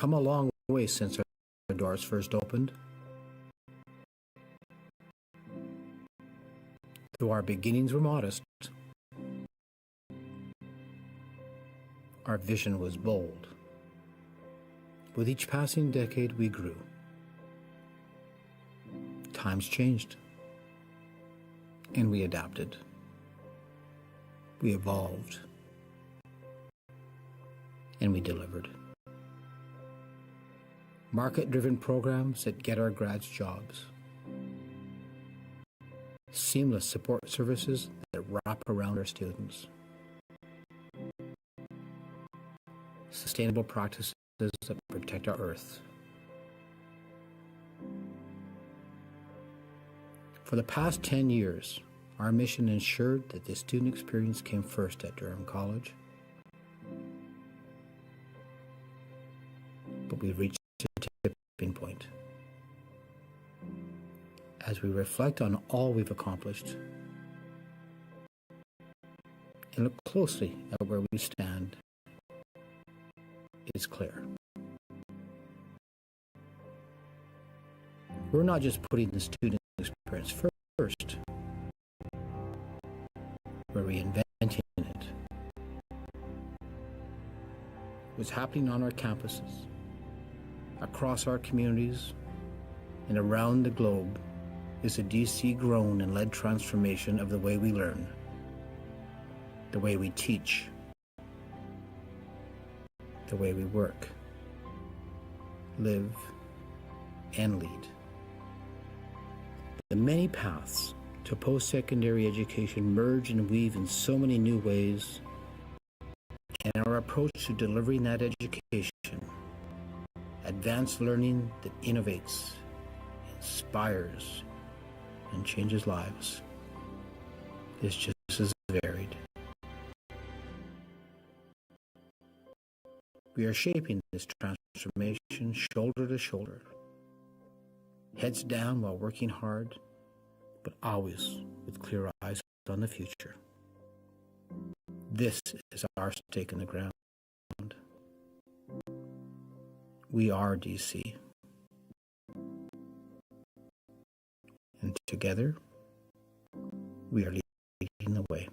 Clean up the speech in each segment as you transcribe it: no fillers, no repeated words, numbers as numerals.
come a long way since our doors first opened. Though our beginnings were modest, our vision was bold. With each passing decade, we grew. Times changed, and we adapted. We evolved, and we delivered. Market-driven programs that get our grads jobs. Seamless support services that wrap around our students. Sustainable practices that protect our earth. For the past 10 years, our mission ensured that the student experience came first at Durham College. But we've reached a tipping point. As we reflect on all we've accomplished and look closely at where we stand, it's clear. We're not just putting the student experience first, we're reinventing it. What's happening on our campuses, across our communities, and around the globe is a DC-grown and led transformation of the way we learn, the way we teach, the way we work, live, and lead. The many paths to post-secondary education merge and weave in so many new ways, and our approach to delivering that education, advanced learning that innovates, inspires, and changes lives, is just as varied. We are shaping this transformation shoulder to shoulder, heads down while working hard, but always with clear eyes on the future. This is our stake in the ground. We are DC. And together, we are leading the way.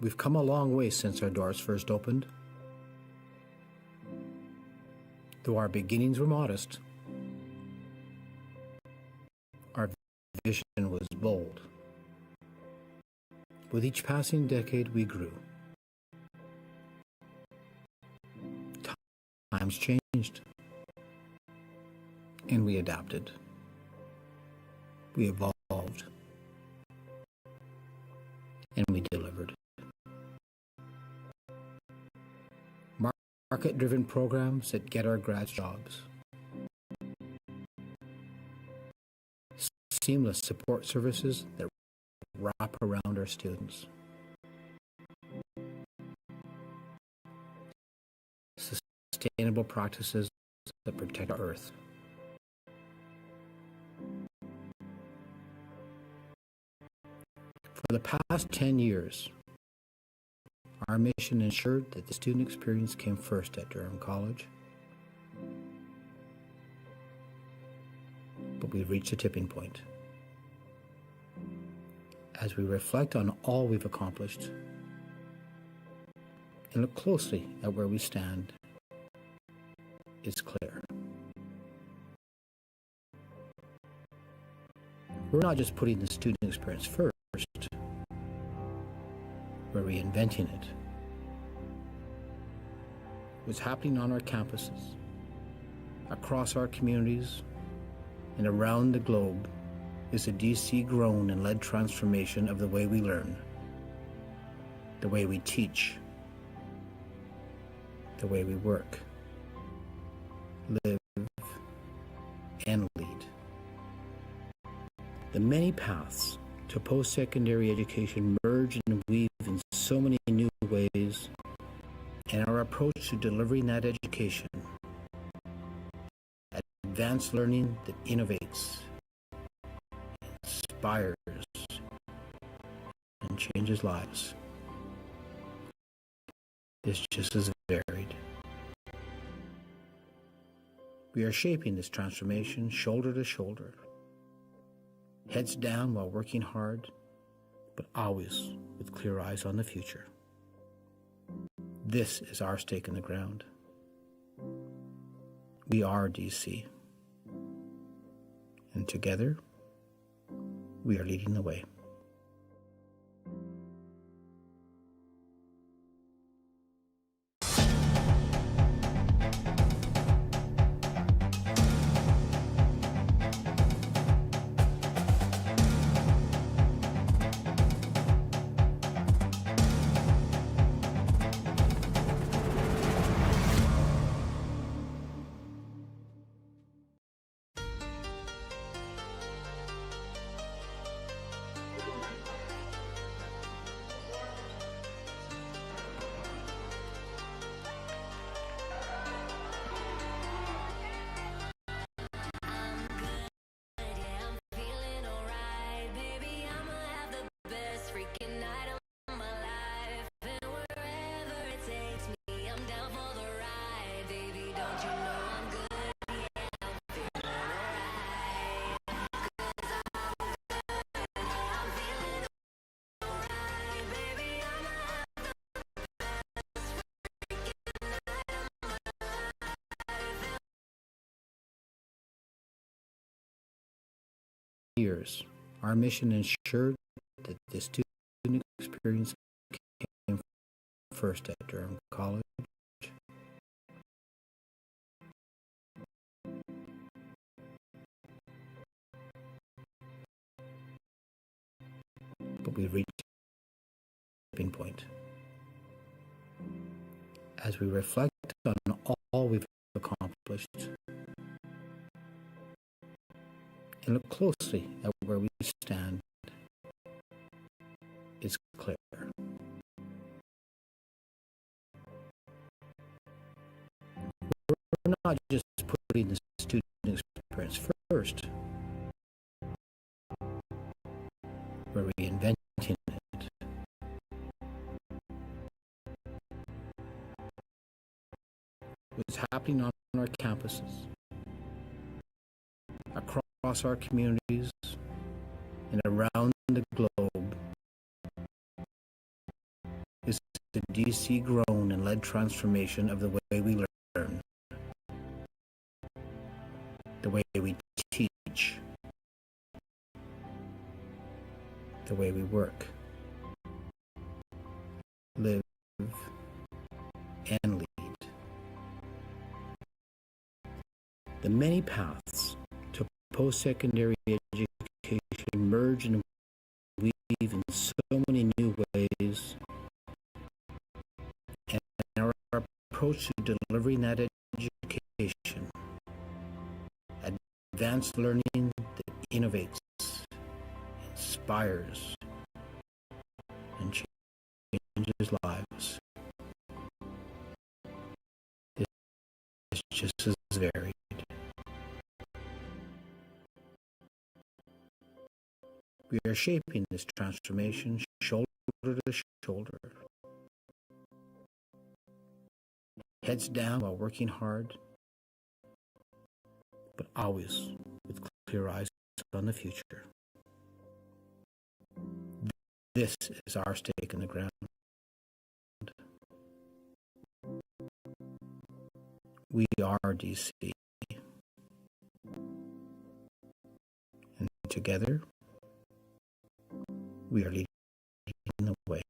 We've come a long way since our doors first opened. Though our beginnings were modest, our vision was bold. With each passing decade, we grew. Times changed, and we adapted. We evolved, and we delivered. Market-driven programs that get our grads jobs. Seamless support services that wrap around our students. Sustainable practices that protect our earth. For the past 10 years, our mission ensured that the student experience came first at Durham College. But we've reached a tipping point. As we reflect on all we've accomplished and look closely at where we stand, it's clear. We're not just putting the student experience first, we're reinventing it. What's happening on our campuses, across our communities, and around the globe is a DC-grown and led transformation of the way we learn, the way we teach, the way we work, live, and lead. The many paths to post-secondary education merge and weave in so many new ways, and our approach to delivering that education, advanced learning that innovates, inspires, and changes lives, is just as varied. We are shaping this transformation shoulder to shoulder, heads down while working hard, but always with clear eyes on the future. This is our stake in the ground. We are DC, and together, we are leading the way. Years, our mission ensured that the student experience came first at Durham College. But we've reached a tipping point. As we reflect on all we've accomplished and look closely at where we stand, it's clear. We're not just putting the student experience first, we're reinventing it. What's happening on our campuses, across our communities, and around the globe is the DC grown and led transformation of the way we learn, the way we teach, the way we work, live, and lead. The many paths to post-secondary education merge and weave in so many new ways, and our approach to delivering that education, advanced learning that innovates, inspires, and changes lives, is just as varied. We are shaping this transformation shoulder to shoulder, heads down while working hard, but always with clear eyes on the future. This is our stake in the ground. We are DC, and together we are leading the way.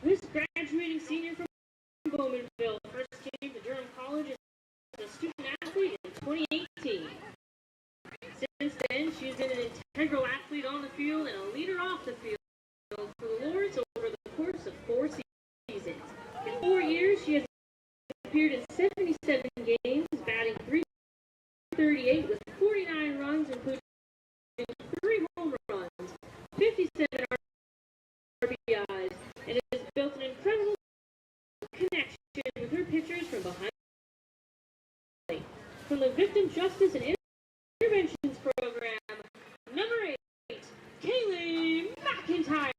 This graduating senior from Bowmanville first came to Durham College as a student athlete in 2018. Since then, she's been an integral athlete on the field and a leader off the field for the Lords over the course of 4 seasons. In 4 years, she has appeared in 77 games, batting .338 with 49 runs, including 3 home runs, 57 RBIs, and has built an incredible connection with her pitchers from behind the plate. From the Victim Justice and Interventions Program, number 8, Kaylee McIntyre.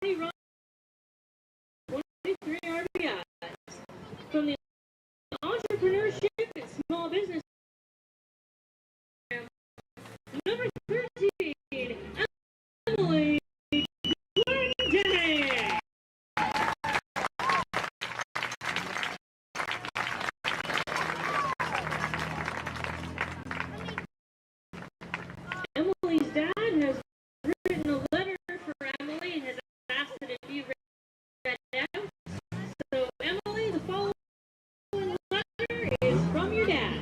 Runs, 23 RBIs. From the Entrepreneurship and Small Business Program, number 13, Emily Glendenning. Emily's dad has written a letter for Emily and has asked that it be read out. So, Emily, the following letter is from your dad.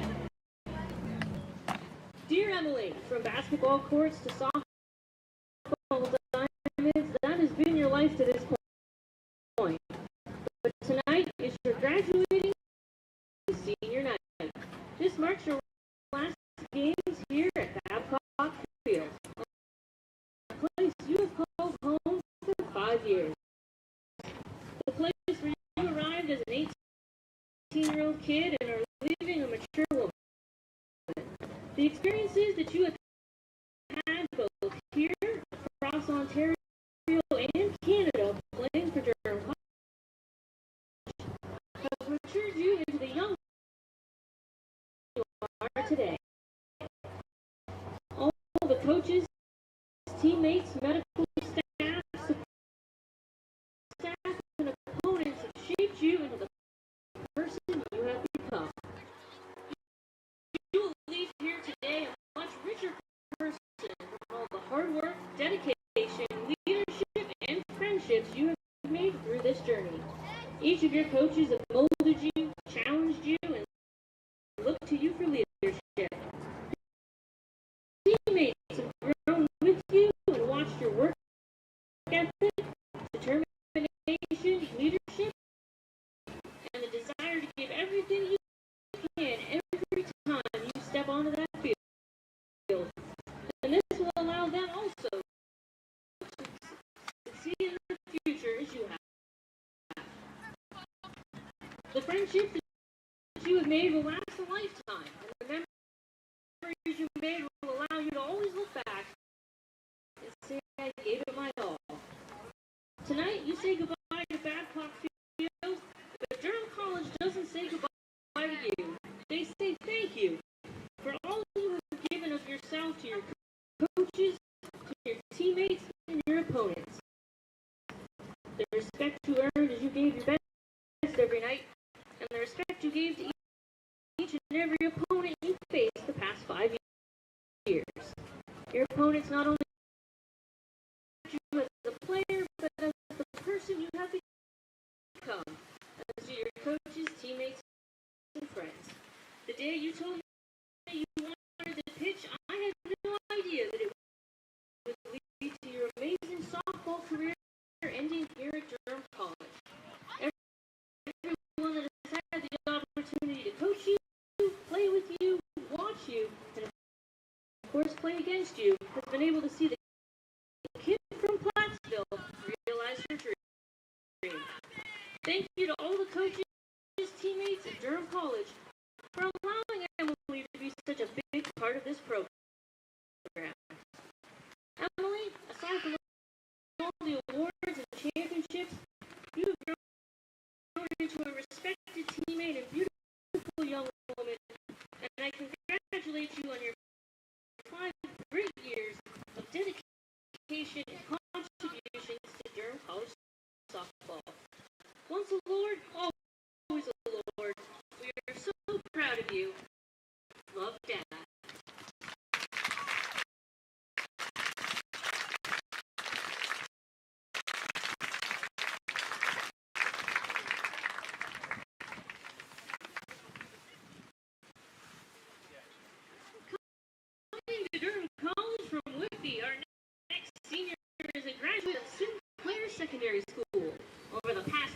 Dear Emily, from basketball courts to softball diamonds, that has been your life to this point. graduating senior night. This marks your last games here at Babcock Field, a place you have called home for 5 years. The place where you arrived as an 18-year-old kid and are leaving a mature woman. The experiences that you have had both here, across Ontario, and Canada playing for Durham College have matured you into the young you are today. All the coaches, teammates, medical staff, and opponents have shaped you into the person you have become. You will leave here today a much richer person from all the hard work, dedication, leadership, and friendships you have made through this journey. Each of your coaches have molded you, challenged you, and looked to you for leadership. Teammates have grown with you and watched your work ethic, determination, leadership, and the desire to give everything you can every time you step onto that field. And this will allow them also to succeed in the future as you have. The friendships that you have made will last a lifetime, and the memories you made will allow you to always look back and say, I gave it my all. Tonight, you say goodbye to Babcock Field, but Durham College doesn't say goodbye to you. They say thank you for all you have given of yourself to your coaches, to your teammates, and your opponents. The respect you earned as you gave your best every night, and the respect you gave to each and every opponent you faced the past 5 years. Your opponents not only you as a player, but as the person you have become, as do your coaches, teammates, and friends. The day you told me you wanted to pitch, I had no idea that it would lead to your amazing softball career ending here at Durham College. Everyone that has had the opportunity to coach you, play with you, watch you, and of course play against you, has been able to see the kid from Plattsville realize her dream. Thank you to all the coaches, teammates at Durham College for allowing Emily to be such a big part of this program. Emily, aside from all the awards and championships, you have grown into a respected teammate and beautiful young woman, and I congratulate you on your 5 great years of dedication and contributions to Durham College softball. Once a Lord, always a Lord. We are so proud of you. Love, Dad. Coming to Durham College from Whitby, our next senior is a graduate of Sinclair Secondary School. Over the past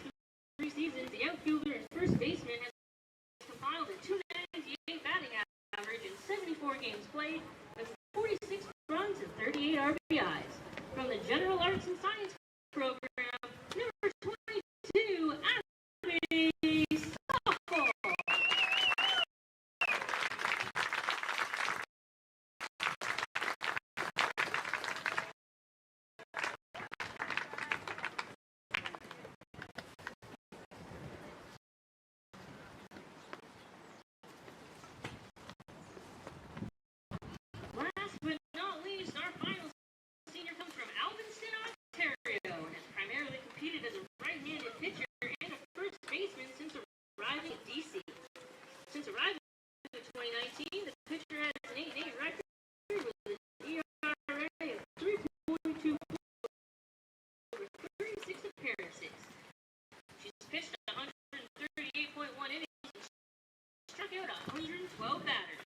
3 seasons, the outfielder and first baseman has compiled a .298 batting average in 74 games played, with 46 runs and 38 RBIs. From the General Arts and Science program, number 22, Abby Softball. Last but not least, our final senior comes from Alvinston, Ontario, and has primarily competed as a right-handed pitcher and a first baseman since arriving at DC. Since arriving in 2019, the pitcher has an 8-8 record with an ERA of 3.24 over 36 appearances. She's pitched 138.1 innings and struck out 112 batters.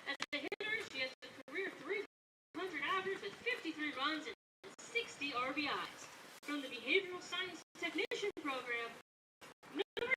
As a hitter, she has a career 300 average with 53 runs and 60 RBIs. From the Behavioral Science Technician program, number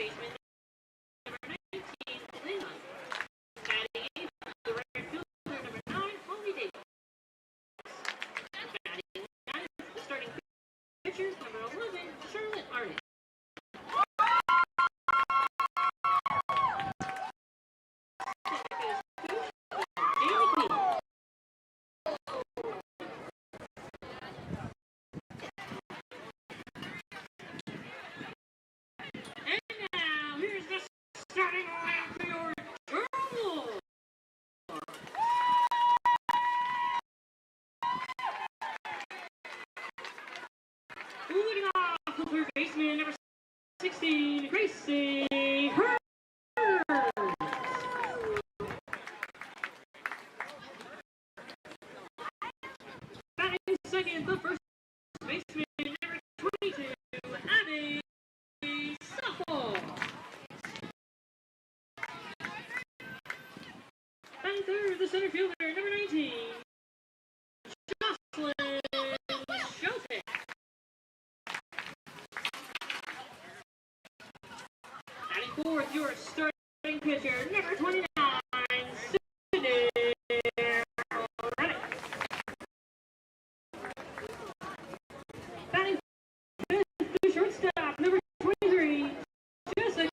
baseman, number 19, Lena. Batting eighth, the right fielder, number 9, Holly Davis. Batting ninth, the starting pitcher, number 11, Charlotte Arnott. Starting line for your Durham. Leading off the third baseman, number 16, Gracie Hearns. Batting second, the first baseman, number 22, Abby Suffolk. Batting third, the center fielder, number 19, Jocelyn Shelton. Batting fourth, your starting pitcher, number 29, Sydney Reddick. Batting fifth, the shortstop, number 23, Jessica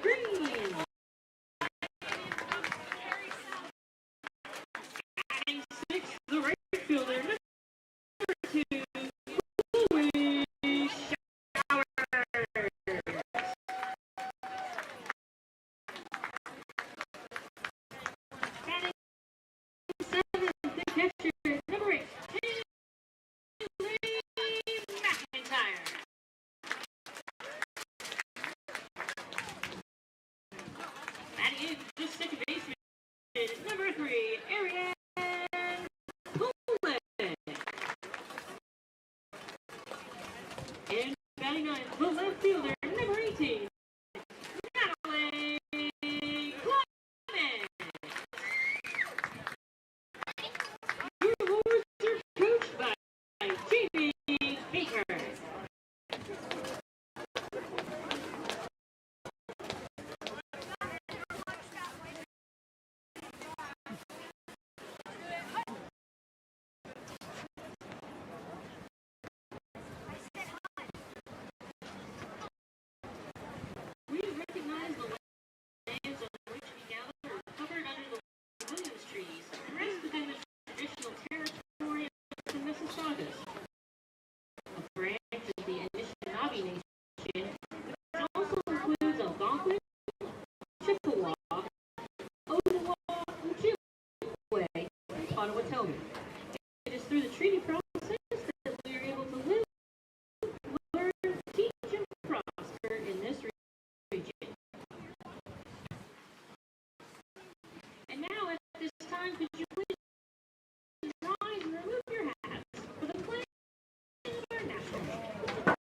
Green. Batting sixth, the right fielder, number 2, Louis Showers. Batting seventh, the catcher, number 8, Haley McIntyre. Batting eighth, the second baseman, number 3, Ariane Pullman. And batting ninth, the left fielder, number 18, Natalie Clement. Your Lords are coached by Jamie Baker. We recognize the lands on which we gather are covered under the Williams trees and rest within the traditional territory of the Mississaugas, a branch of the Anishinaabe Nation, which also includes Algonquin, Chippewa, Ottawa, Ojibwe, and Potawatomi. It is through the treaty process that we are able to live, learn, teach, and prosper in this region. And now, at this time, could you please rise and remove your hats for the pledge of our national anthem?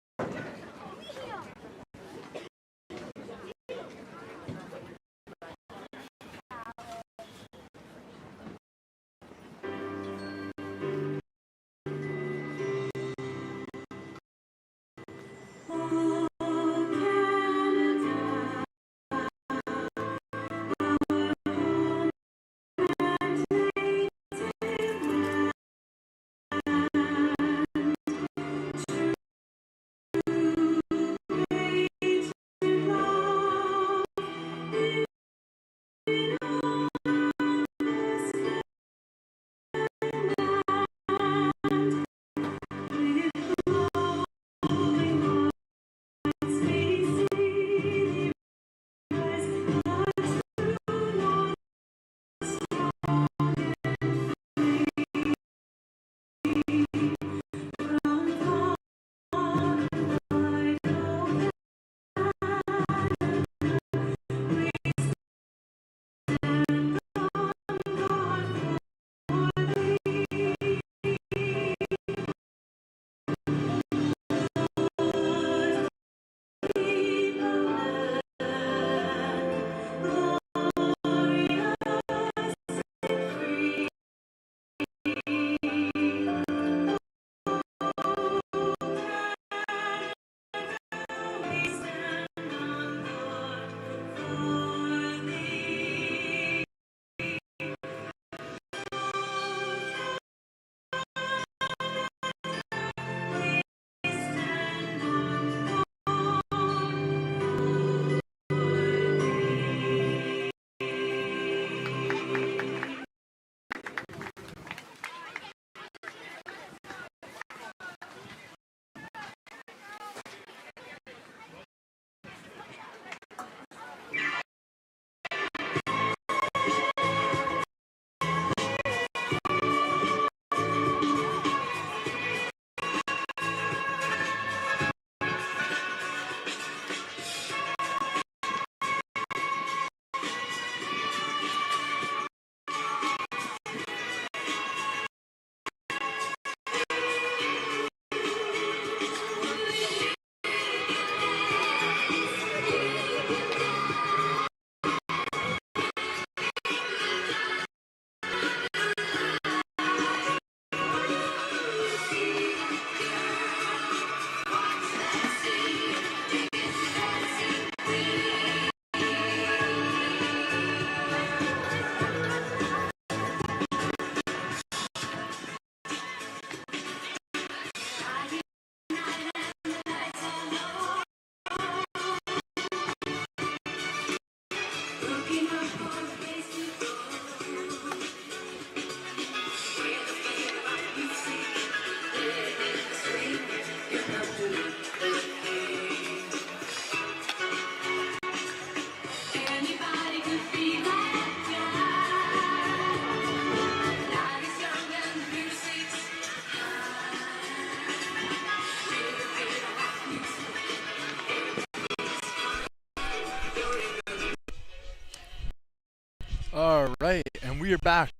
right, and we are back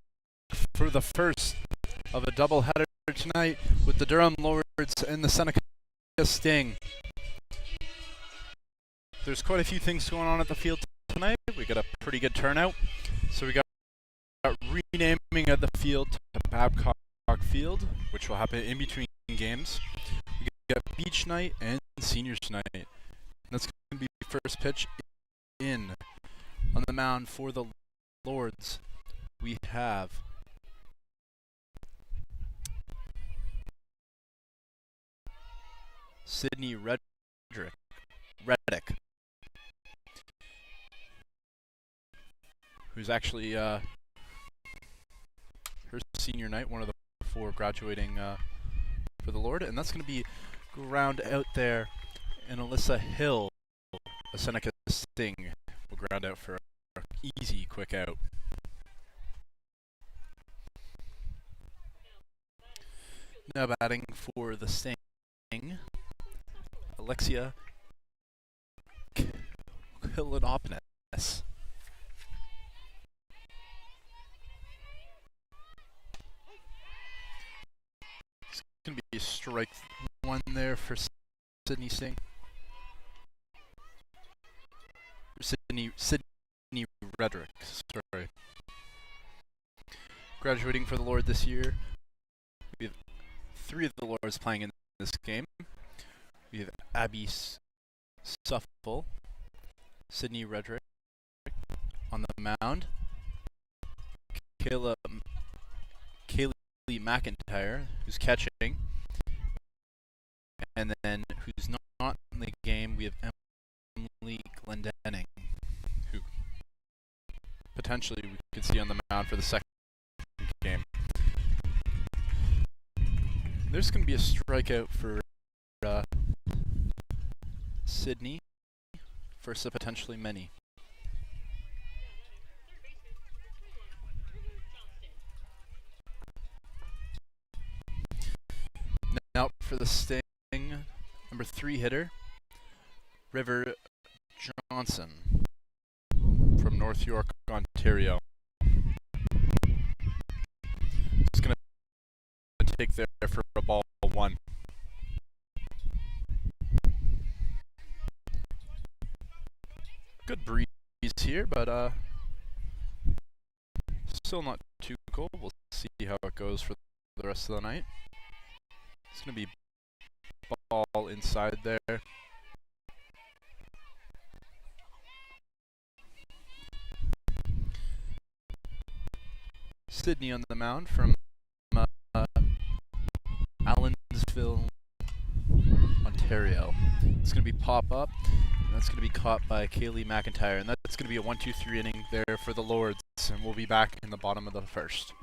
for the first of a doubleheader tonight with the Durham Lords and the Seneca Sting. There's quite a few things going on at the field tonight. We got a pretty good turnout. So we got renaming of the field to Babcock Field, which will happen in between games. We got beach night and seniors night. And that's going to be first pitch in. On the mound for the Lords, we have Sydney Reddick, who's actually her senior night, one of the four graduating for the Lord, and that's going to be ground out there. And Alyssa Hill, a Seneca Sting, will ground out for an easy, quick out. Now batting for the Sting, Alexia Kilinopoulos. It's going to be strike one there for Sydney Sting. Sydney Reddick, sorry. Graduating for the Lord this year, we have three of the Lords playing in this game. We have Abby Suffel, Sydney Reddick on the mound, Kaylee McIntyre, who's catching, and then who's not in the game, we have Emily Glendenning, who potentially we could see on the mound for the second game. There's going to be a strikeout for Sydney, versus potentially many. Now for the Sting, number 3 hitter, River Johnson from North York, Ontario. He's going to take there for a ball 1. Good breeze here, but still not too cold. We'll see how it goes for the rest of the night. It's going to be ball inside there. Sydney on the mound from Allensville, Ontario. It's going to be pop up, and that's going to be caught by Kaylee McIntyre, and that's going to be a 1-2-3 inning there for the Lords, and we'll be back in the bottom of the first.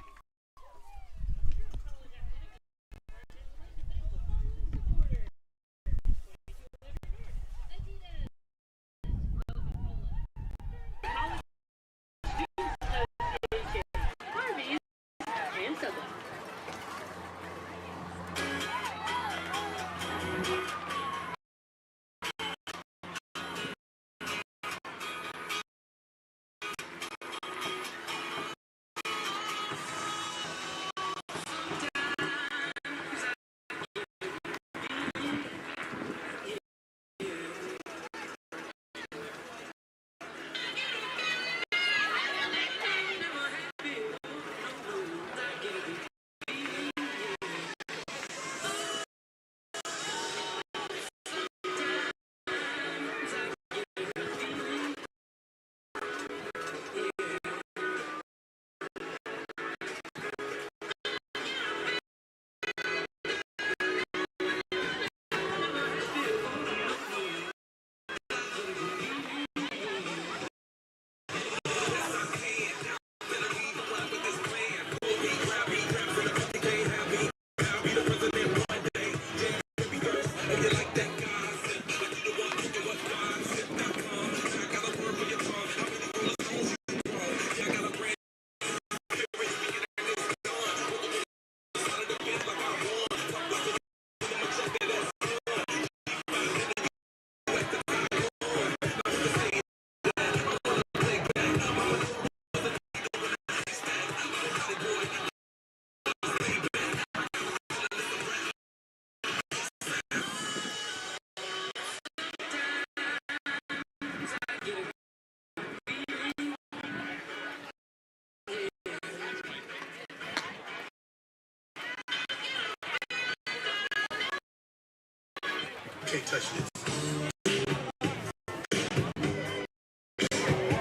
Can't touch this.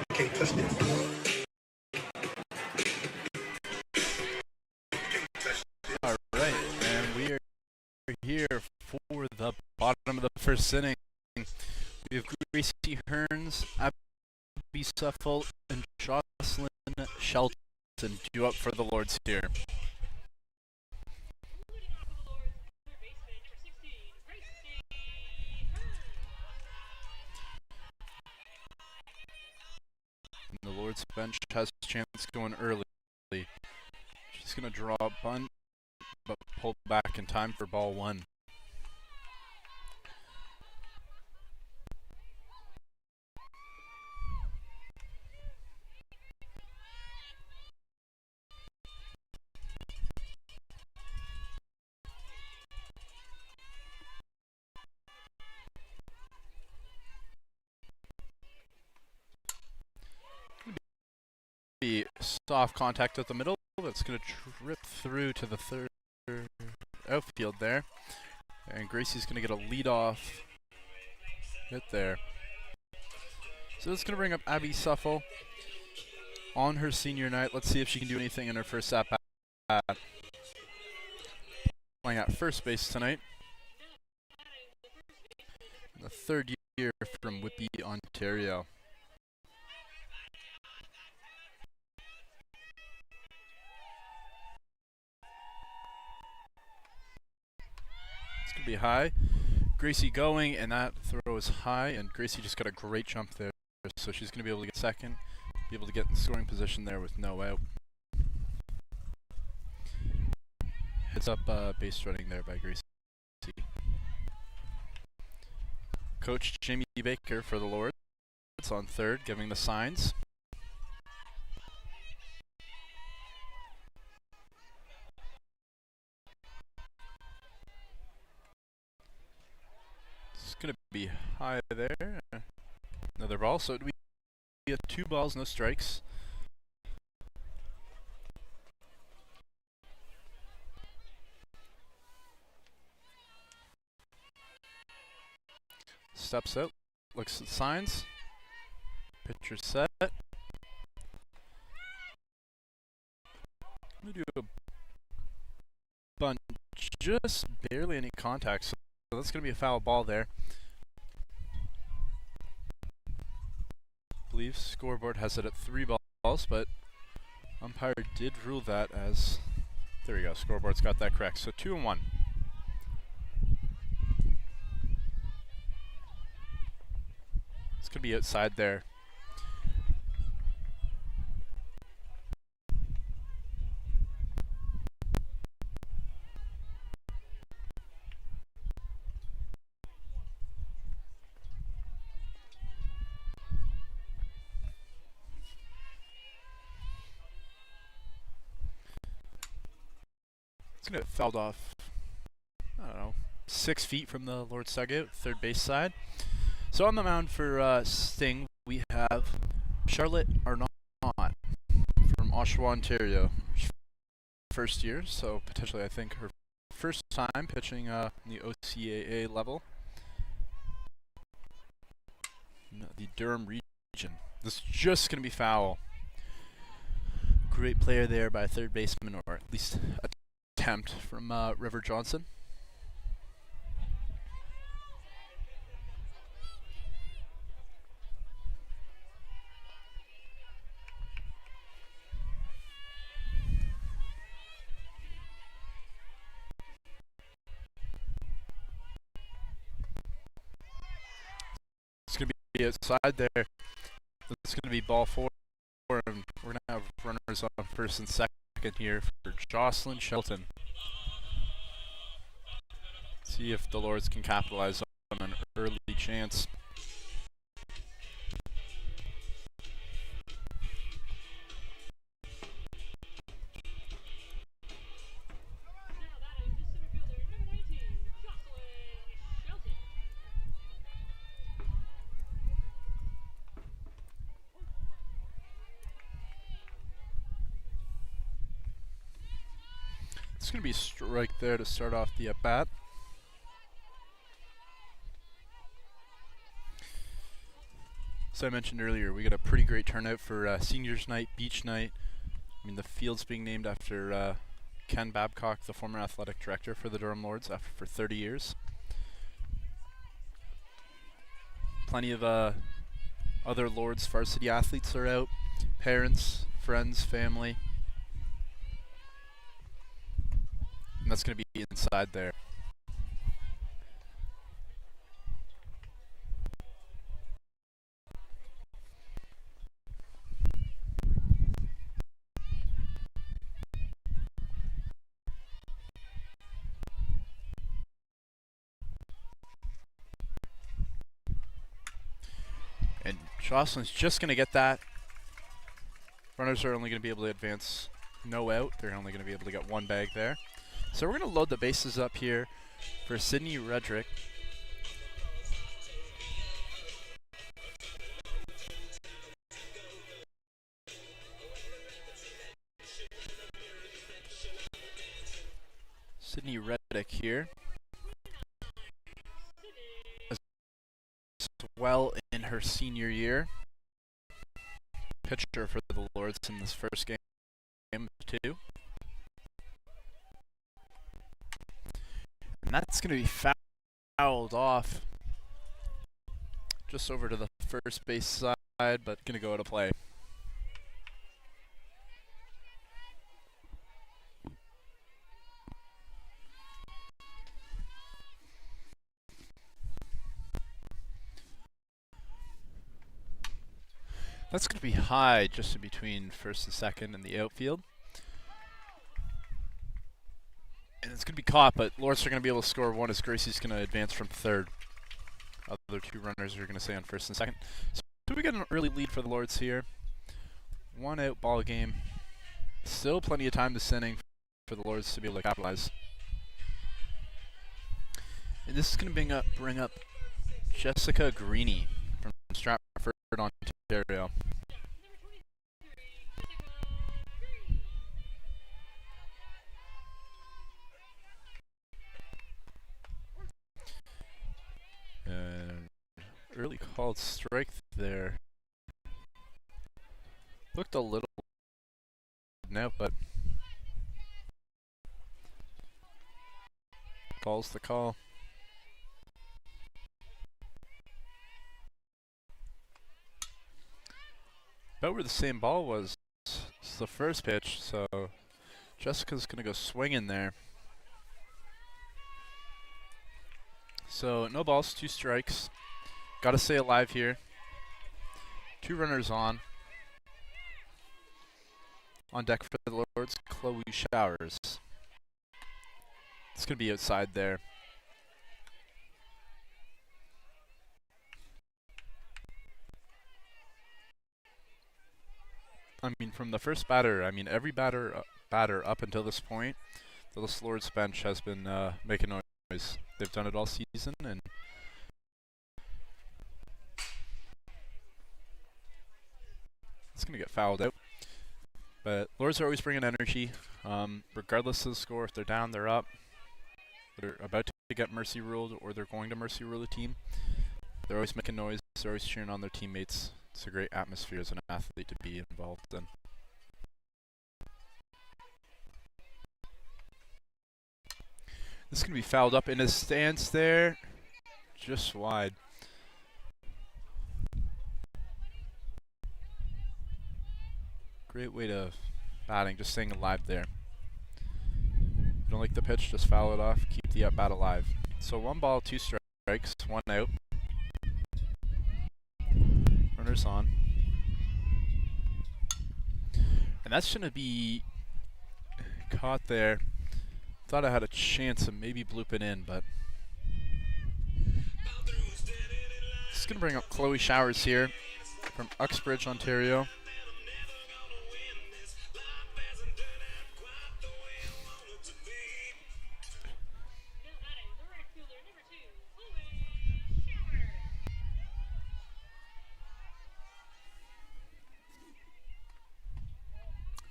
Can't touch this. All right, and we are here for the bottom of the first inning. We have Gracie Hearns, Abby Suffel, and Jocelyn Shelton due up for the Lords here. And the Lords bench has a chance going early. She's going to draw a bunt, but pull back in time for ball one. Be soft contact at the middle. That's going to trip through to the third outfield there. And Gracie's going to get a leadoff hit there. So that's going to bring up Abby Suffel on her senior night. Let's see if she can do anything in her first at-bat. Playing at first base tonight. The third year from Whitby, Ontario. Be high. Gracie going, and that throw is high, and Gracie just got a great jump there, so she's going to be able to get second, be able to get in scoring position there with no out. Heads up base running there by Gracie. Coach Jamie Baker for the Lords on third, giving the signs. Going to be high there. Another ball, so we get 2 balls, no strikes. Steps out, looks at the signs. Pitcher set. I'm going to do a bunt, just barely any contact, so that's going to be a foul ball there. I believe scoreboard has it at 3 balls, but umpire did rule that as, there we go, scoreboard's got that correct. So 2-1. It's going to be outside there. It's going to get fouled off, I don't know, 6 feet from the Lord's dugout, third base side. So on the mound for Sting, we have Charlotte Arnott from Oshawa, Ontario. First year, so potentially I think her first time pitching the OCAA level. The Durham region. This is just going to be foul. Great player there by third baseman, or at least attempt from River Johnson. It's going to be outside there. It's going to be ball 4, and we're going to have runners on first and second here for Jocelyn Shelton. See if the Lords can capitalize on an early chance. It's going to be a strike there to start off the at-bat. As I mentioned earlier, we got a pretty great turnout for seniors night, beach night. I mean, the field's being named after Ken Babcock, the former athletic director for the Durham Lords, for 30 years. Plenty of other Lords varsity athletes are out. Parents, friends, family. And that's going to be inside there. And Jocelyn's just going to get that. Runners are only going to be able to advance no out. They're only going to be able to get one bag there. So we're going to load the bases up here for Sydney Redrick. Sydney Reddick here, as well in her senior year. Pitcher for the Lords in this first game too. And that's going to be fouled off just over to the first base side, but going to go out of play. That's going to be high, just in between first and second in the outfield. And it's going to be caught, but Lords are going to be able to score one as Gracie's going to advance from third. Other two runners are going to stay on first and second. So we got an early lead for the Lords here. 1 out ball game. Still plenty of time this inning for the Lords to be able to capitalize. And this is going to bring up Jessica Greeny from Stratford, Ontario. Early called strike there. Looked a little now, but calls the call. About where the same ball was as the first pitch, so Jessica's gonna go swinging there. So no balls, 2 strikes. Gotta stay alive here. 2 runners on. On deck for the Lords, Chloe Showers. It's gonna be outside there. I mean, from the first batter, I mean, every batter up until this point, the Lords bench has been making noise. They've done it all season, and it's going to get fouled out. But Lords are always bringing energy, regardless of the score. If they're down, they're up. They're about to get mercy ruled, or they're going to mercy rule the team. They're always making noise. They're always cheering on their teammates. It's a great atmosphere as an athlete to be involved in. This is going to be fouled up in his stance there, just wide. Great way to batting, just staying alive there. If you don't like the pitch, just foul it off, keep the at-bat alive. So 1 ball, 2 strikes, 1 out. Runners on. And that's going to be caught there. Thought I had a chance of maybe blooping in, but it's going to bring up Chloe Showers here from Uxbridge, Ontario.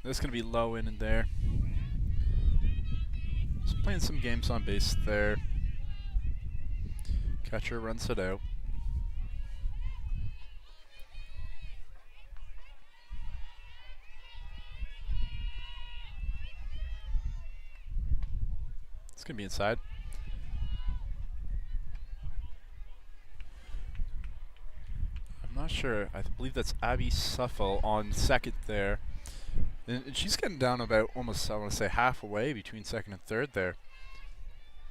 This is going to be low in and there. Just playing some games on base there. Catcher runs it out. going to be inside. I'm not sure. I believe that's Abby Suffel on second there. And she's getting down about almost, I want to say, halfway between second and third there.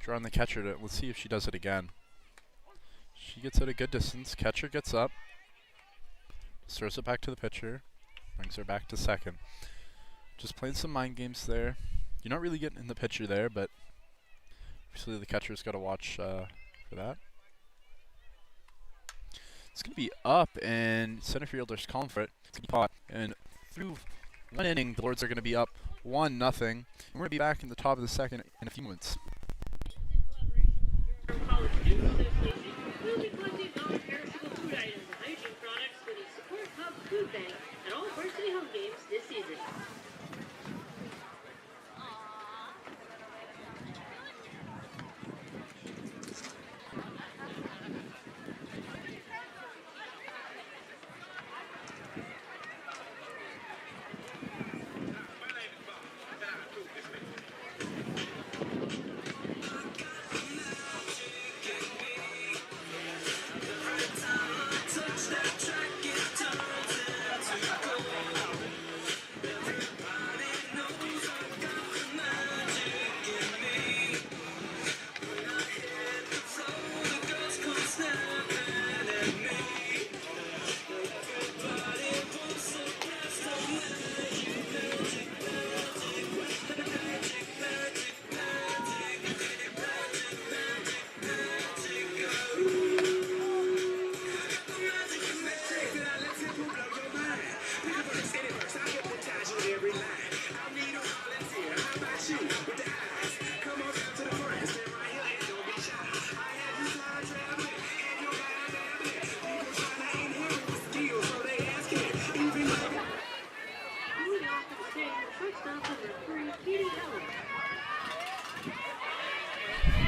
Drawing the catcher to, let's see if she does it again. She gets at a good distance. Catcher gets up. Throws it back to the pitcher. Brings her back to second. Just playing some mind games there. You're not really getting in the pitcher there, but obviously the catcher's got to watch for that. It's going to be up, and center fielder's calling for it. It's going to be caught. And through one inning, the Lords are going to be up 1-0. And we're going to be back in the top of the second in a few moments. Durham College Student Association will be collecting non-perishable food items and hygiene products for the Support Hub Food Bank at all varsity home games this season.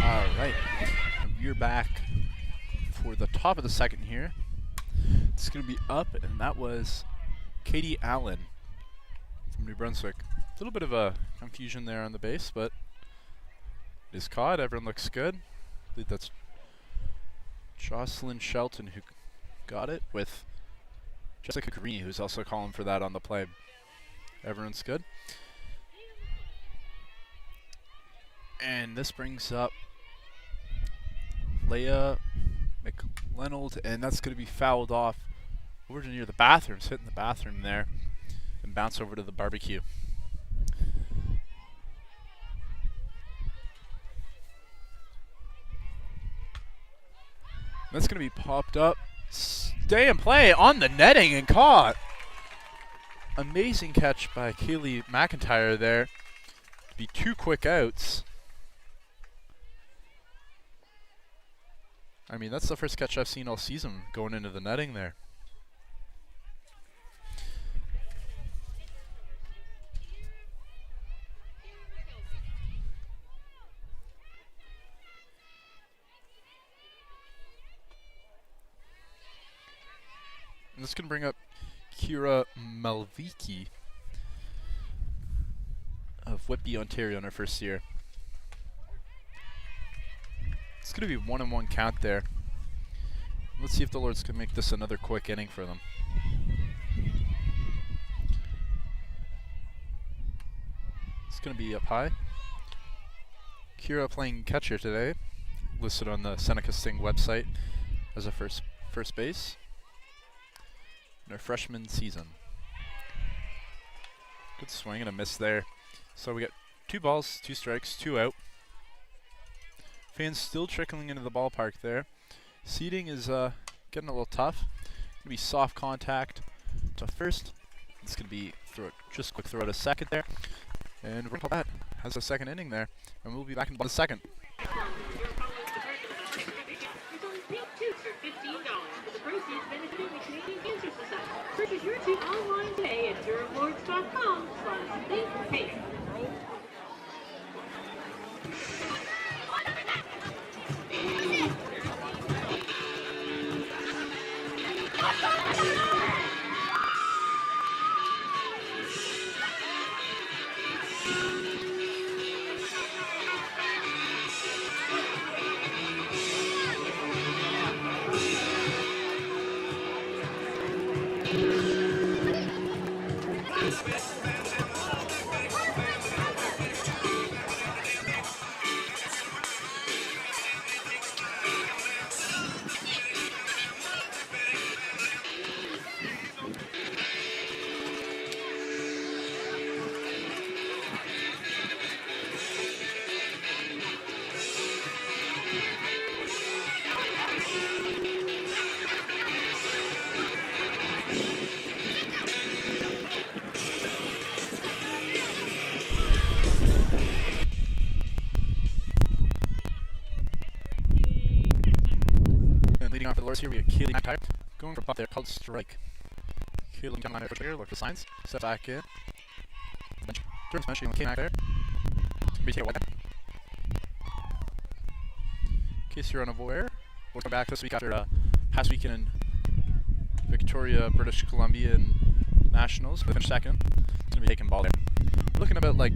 Alright, we're back for the top of the second here. It's going to be up, and that was Katie Allen from New Brunswick. A little bit of a confusion there on the base, but it is caught. Everyone looks good. I believe that's Jocelyn Shelton who got it, with Jessica Green, who's also calling for that on the play. Everyone's good. And this brings up Leah McLenald, and that's going to be fouled off over to near the bathrooms, hitting the bathroom there, and bounce over to the barbecue. That's going to be popped up. Stay in play on the netting and caught. Amazing catch by Kaylee McIntyre there. To be 2 quick outs. I mean, that's the first catch I've seen all season going into the netting there. And this can bring up Kira Malviki of Whitby, Ontario in her first year. It's going to be 1-1 count there. Let's see if the Lords can make this another quick inning for them. It's going to be up high. Kira playing catcher today, listed on the Seneca Sting website as a first base in her freshman season. Good swing and a miss there. So we got 2 balls, 2 strikes, 2 out. Fans still trickling into the ballpark there. Seating is getting a little tough. Gonna be soft contact to first. It's gonna be just quick throw to second there, and we're gonna call that has a second inning there, and we'll be back in the second. Purchase your tube online today at durhamlords.com/think. Lords here, we got Keeling McIntyre going for a bump there called strike. Keeling down on there, look for signs. Step back in. Durham's mentioning Keeling there. It's going to be taken away. In case you're unaware, we'll come back this week after past weekend in Victoria, British Columbia, and Nationals. We finished second. It's going to be taking ball there. We're looking about like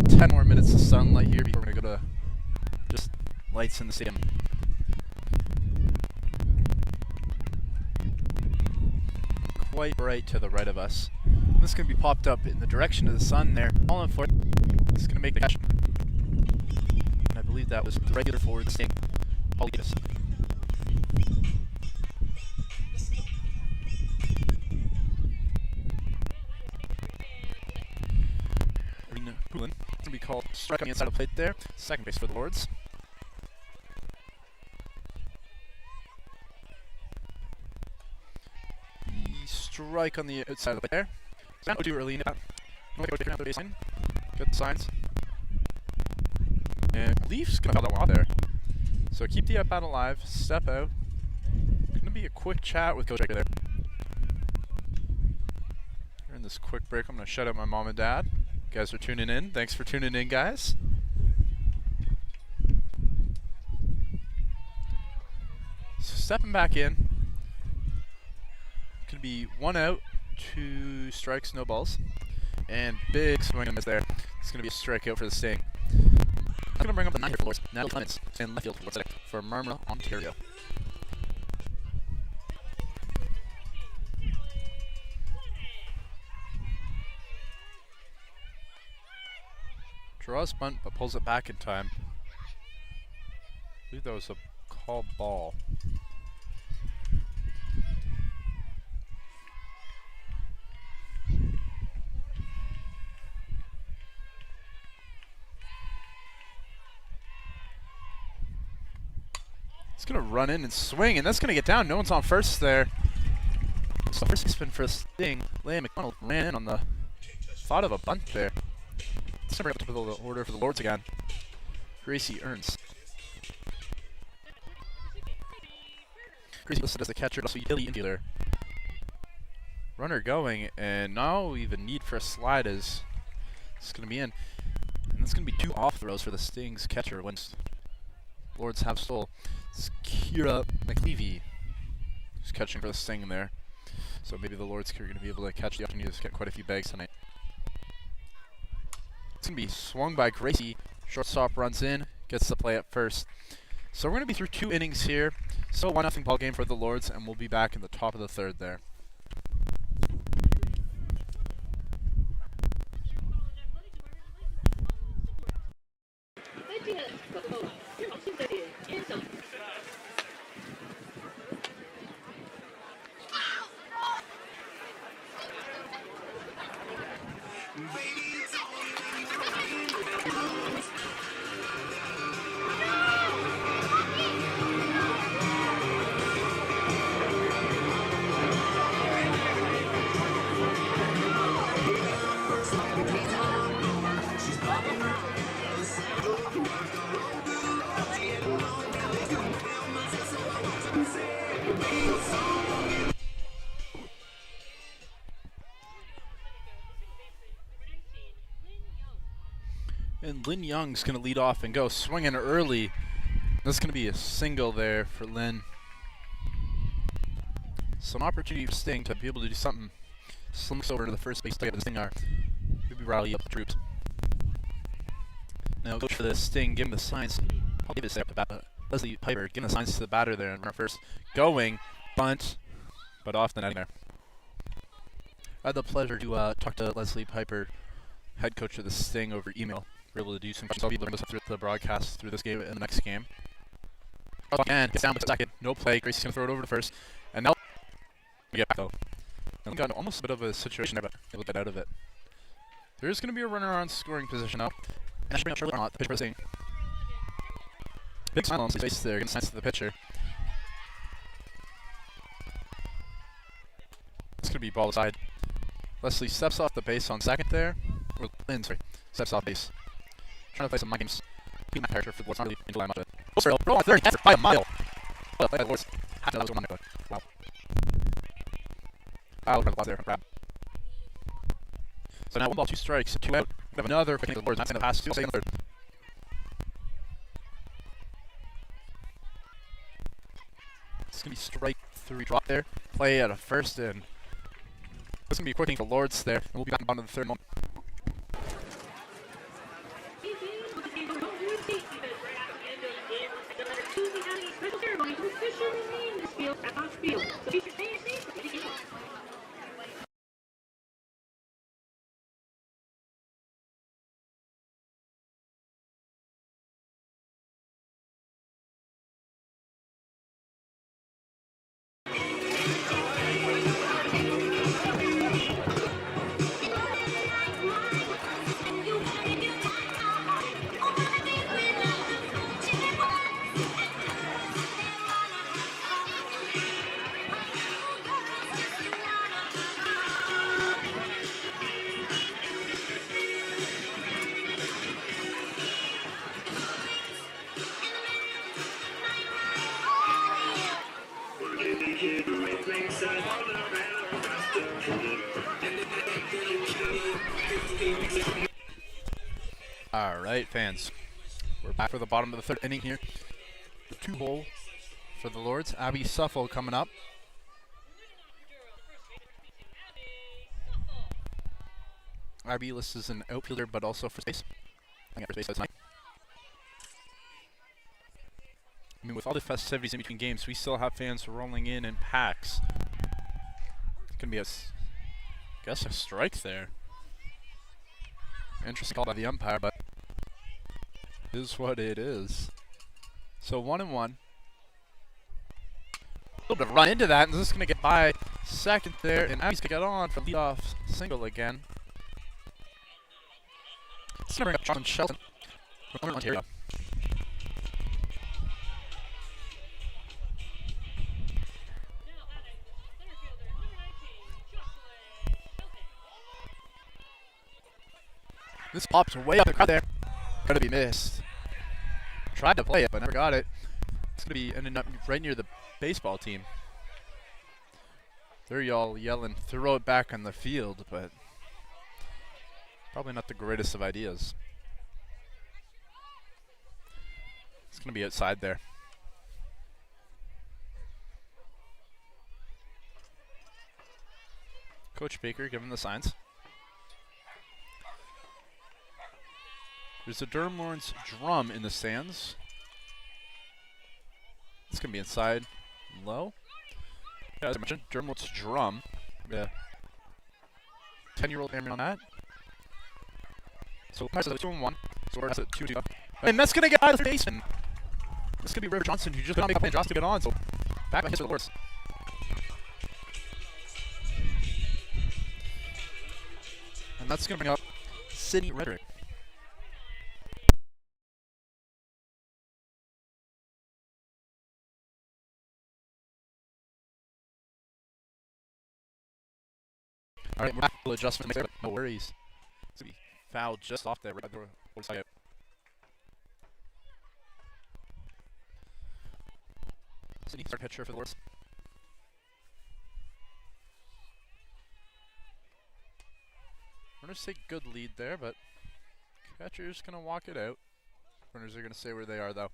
10 more minutes of sunlight here before we're going to go to just lights in the stadium. Quite bright to the right of us. And this is going to be popped up in the direction of the sun there. All in for it. It's going to make the catch. And I believe that was the regular forward Sting. Holly Davis. Poulin. It's going to be called strike on the inside of the plate there. Second base for the Lords. Strike on the outside of the plate there. Not too early in that. No go around the baseline. Get the signs. And Leaf's going to foul that one out there. So keep the at-bat alive. Step out. Going to be a quick chat with Coach Baker there. During this quick break, I'm going to shout out my mom and dad. You guys are tuning in. Thanks for tuning in, guys. So stepping back in. Going to be 1 out, 2 strikes, no balls. And big swing and miss there. It's going to be a strikeout for the Sting. I'm going to bring up the 9 here for Lords. Natalie Clements in left field for Marmora, Ontario. Draws bunt, but pulls it back in time. I believe that was a called ball. It's going to run in and swing, and that's going to get down. No one's on first there. So first spin for a Sting. Leia McDonald ran in on the thought of a bunt there. Let's bring up the order for the Lords again. Gracie Ernst. Gracie listed as a catcher, also utility infielder. Runner going, and now even need for a slide is it's going to be in. And that's going to be 2 off throws for the Sting's catcher once Lords have stole. It's Kira McLeavy who's catching for the Sting there. So maybe the Lords are going to be able to catch the opportunity to get quite a few bags tonight. It's going to be swung by Gracie. Shortstop runs in, gets the play at first. So we're going to be through 2 innings here. So 1-0 ball game for the Lords, and we'll be back in the top of the 3rd there. And Lin Young's going to lead off and go swinging early. That's going to be a single there for Lin. So an opportunity for Sting to be able to do something. Slinks over to the first base to get the Sting are. Maybe rally up the troops. Now coach for the Sting, give him the signs. I'll give it there to bat. Leslie Piper, giving the signs to the batter there and runner first. Going, bunt, but off the netting there. I had the pleasure to talk to Leslie Piper, head coach of the Sting, over email. We were able to do some questions. I'll be able to through the broadcast through this game and the next game. And gets down with the second. No play. Gracie's going to throw it over to first. And now we get back though. And we got almost a bit of a situation there, but able to get out of it. There's going to be a runner on scoring position now. And I should bring up Charlotte Arnott, the pitcher for the Sting. Big smile on his face there, getting sense to the pitcher. It's going to be ball aside. Leslie steps off the base on second there. Or Lynn, sorry. Steps off base. Trying to play some mind games. Keep my character for the Lords. Not really into that much of it. Roll on third. By a mile. What a play by the Lords. I know what's going on there, but wow. Wow, over the ball there. Grab. So now 1 ball, 2 strikes, 2 out. We have another quick hit to the boards. Not in the pass. 2 second third. It's going to be strike 3 drop there. Play at a first, and it's going to be a quick thing for Lords there. And we'll be back on to the third moment. Babcock Field. So keep your hands safe. Alright, fans. We're back for the bottom of the third inning here. 2-hole for the Lords. Abby Suffolk coming up. Abby lists as an outfielder, but also first base. I think first base tonight. I mean, with all the festivities in between games, we still have fans rolling in packs. It's gonna be a strike there. Interesting call by the umpire, but it is what it is. So 1-1. A little bit of run into that, and this is gonna get by second there, and Abby's gonna get on for leadoff single again. It's gonna bring up John Shelton from Ontario. This pops way up the crowd there. Gonna be missed. Tried to play it, but never got it. It's gonna be ending up right near the baseball team. They're y'all yelling, throw it back on the field, but probably not the greatest of ideas. It's gonna be outside there. Coach Baker giving the signs. There's a Durham Lawrence drum in the stands. It's going to be inside low. Yeah, as I mentioned, Durham Lawrence drum. Yeah. 10-year-old hammer on that. So that's 2-1. So we're at 2-2. And that's going to get by the third baseman. This is going to be River Johnson, who just got to make a play and drops to get on. So back by his for the Lords. And that's going to bring up Sydney Redrick. Alright, we're back. A little adjustment there, but no worries. It's going to be fouled just off there. Right there. Sydney, start catcher for the Lords. Runners take good lead there, but catcher's going to walk it out. Runners are going to stay where they are, though.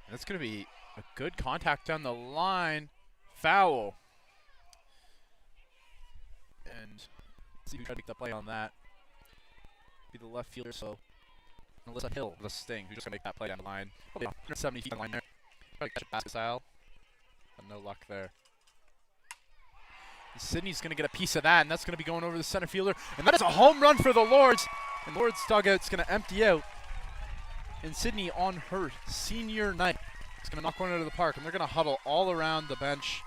And it's going to be a good contact down the line. Foul. And let's see who tried to make the play on that. Be the left fielder, so Melissa Hill, the Sting, who's just going to make that play down the line. Probably 170 feet on the line there. Probably catch it basket style. But no luck there. And Sydney's going to get a piece of that, and that's going to be going over the center fielder. And that is a home run for the Lords. And Lords dugout's going to empty out. And Sydney on her senior night is going to knock one out of the park, and they're going to huddle all around the bench.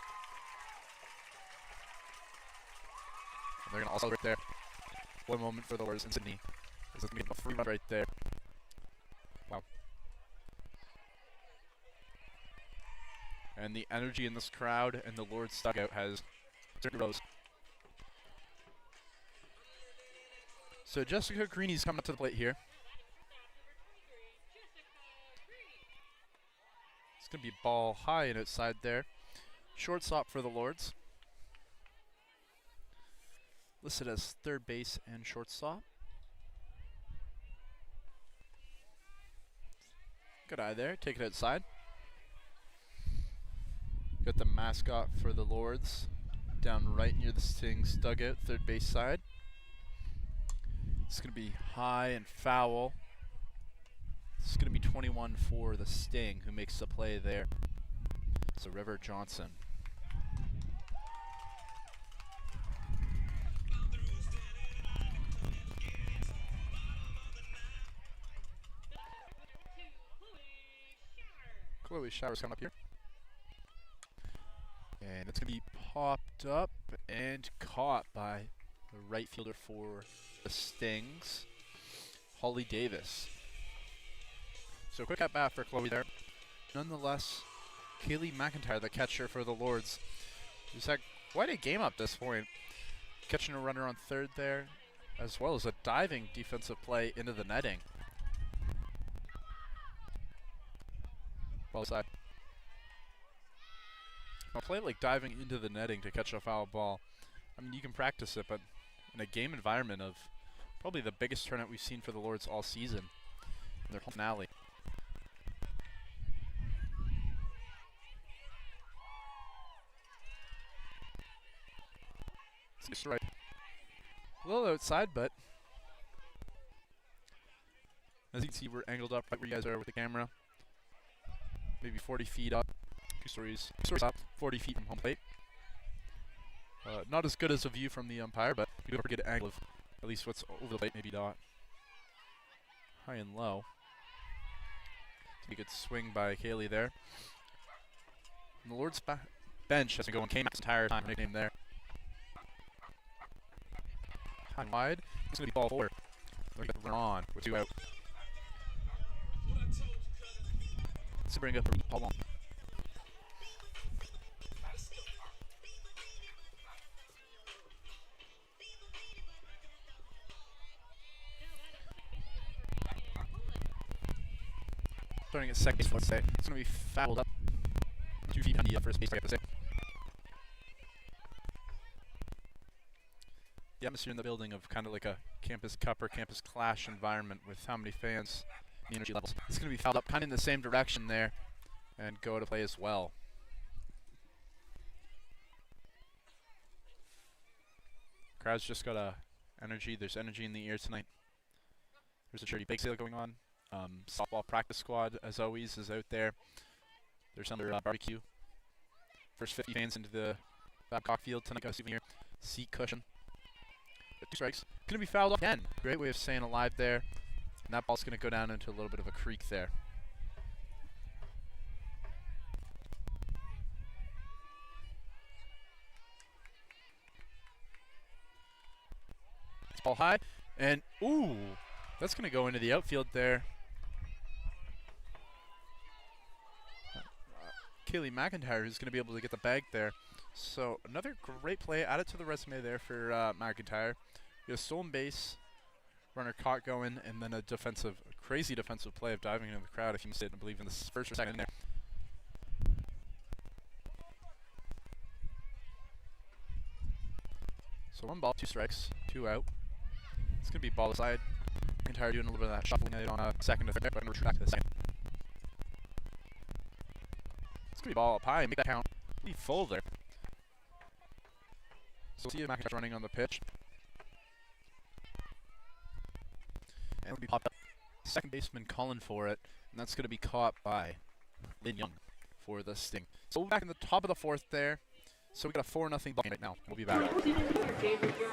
And they're going to also right there. One moment for the Lords in Sydney. This is going to be a free run right there. Wow. And the energy in this crowd and the Lords dugout has certainly rose. So Jessica Greeny's coming up to the plate here. It's going to be ball high and outside there. Shortstop for the Lords. Listed as third base and shortstop. Good eye there. Take it outside. Got the mascot for the Lords down right near the Sting's dugout, third base side. It's going to be high and foul. It's going to be 21 for the Sting, who makes the play there. So River Johnson. Chloe Showers coming up here. And it's going to be popped up and caught by the right fielder for the Stings, Holly Davis. So quick at bat for Chloe there. Nonetheless, Kaylee McIntyre, the catcher for the Lords, who's had quite a game up this point. Catching a runner on third there, as well as a diving defensive play into the netting. Ball side. A play like diving into the netting to catch a foul ball, I mean, you can practice it, but in a game environment of probably the biggest turnout we've seen for the Lords all season, in their home finale. It's right. A little outside, but as you can see, we're angled up right where you guys are with the camera. Maybe 40 feet up. Two stories up, 40 feet from home plate. Not as good as a view from the umpire, but we do have a good angle of at least what's over the plate, maybe not. High and low. Take a good swing by Kaylee there. And the Lord's bench has been going K-Max the entire time, nickname there. High and wide. It's going to be ball four. They're going to run on with 2 out. Let's bring up the ball long. Starting at second base, let's say. It's going to be fouled up. 2 feet on the first base, I have to say. The atmosphere in the building of kind of like a campus cup or campus clash environment with how many fans, the energy levels. It's going to be fouled up kind of in the same direction there and go to play as well. Crowd's just got a energy. There's energy in the air tonight. There's a charity bake sale going on. Softball practice squad, as always, is out there. There's another barbecue. First 50 fans into the Babcock Field tonight. Got a souvenir seat cushion. 2 strikes. Going to be fouled off again. Great way of staying alive there. And that ball's going to go down into a little bit of a creek there. It's ball high. And, ooh, that's going to go into the outfield there. Kaylee McIntyre who's going to be able to get the bag there. So another great play added to the resume there for McIntyre. We have stolen base, runner caught going, and then a crazy defensive play of diving into the crowd, if you missed it, I believe in the first or second in there. So 1 ball, 2 strikes, 2 out. It's going to be ball aside. McIntyre doing a little bit of that shuffling on second to third, but I'm going to back to the second. It's going to be ball up high, make that count. Be full there. So we'll see McIntyre running on the pitch. And it'll be popped up. Second baseman calling for it, and that's going to be caught by Lynn Young for the Sting. So we'll be back in the top of the 4th there. So we got a 4-0 ball right now. We'll be back. Durham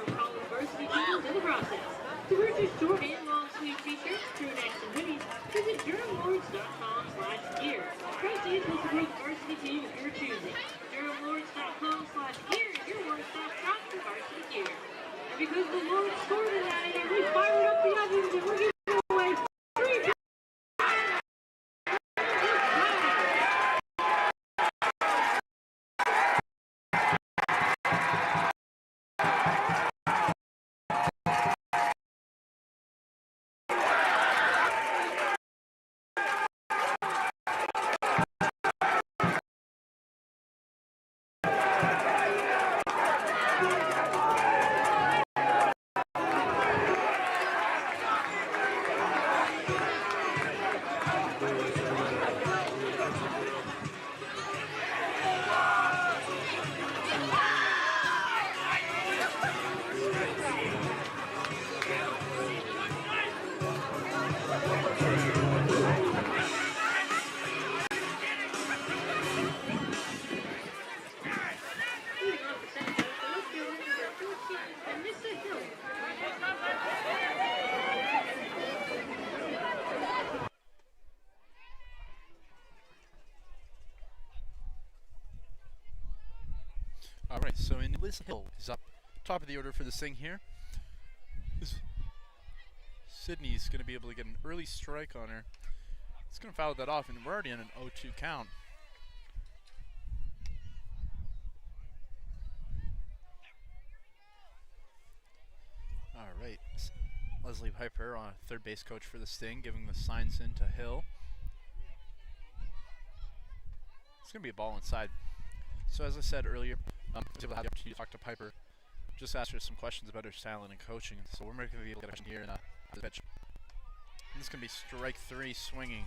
College varsity teams in the process. To purchase short and long sleeve t-shirts, crew necks, and hoodies, visit DurhamLords.com/gear. Proceeds will support the varsity team of your choosing. DurhamLords.com/gear is your one-stop shop for varsity gear. And because the Lords scored in that inning, we fired up the ovens and we're giving All right, so in Liz Hill is up top of the order for the Sting here. Sydney's going to be able to get an early strike on her. It's going to foul that off, and we're already in an 0-2 count. All right, Leslie Piper, third base coach for the Sting, giving the signs in to Hill. It's going to be a ball inside. So as I said earlier, I was able to have the opportunity to talk to Piper, just ask her some questions about her talent and coaching. So we're going to be able to get a question here in the pitch. And this is going to be strike 3 swinging.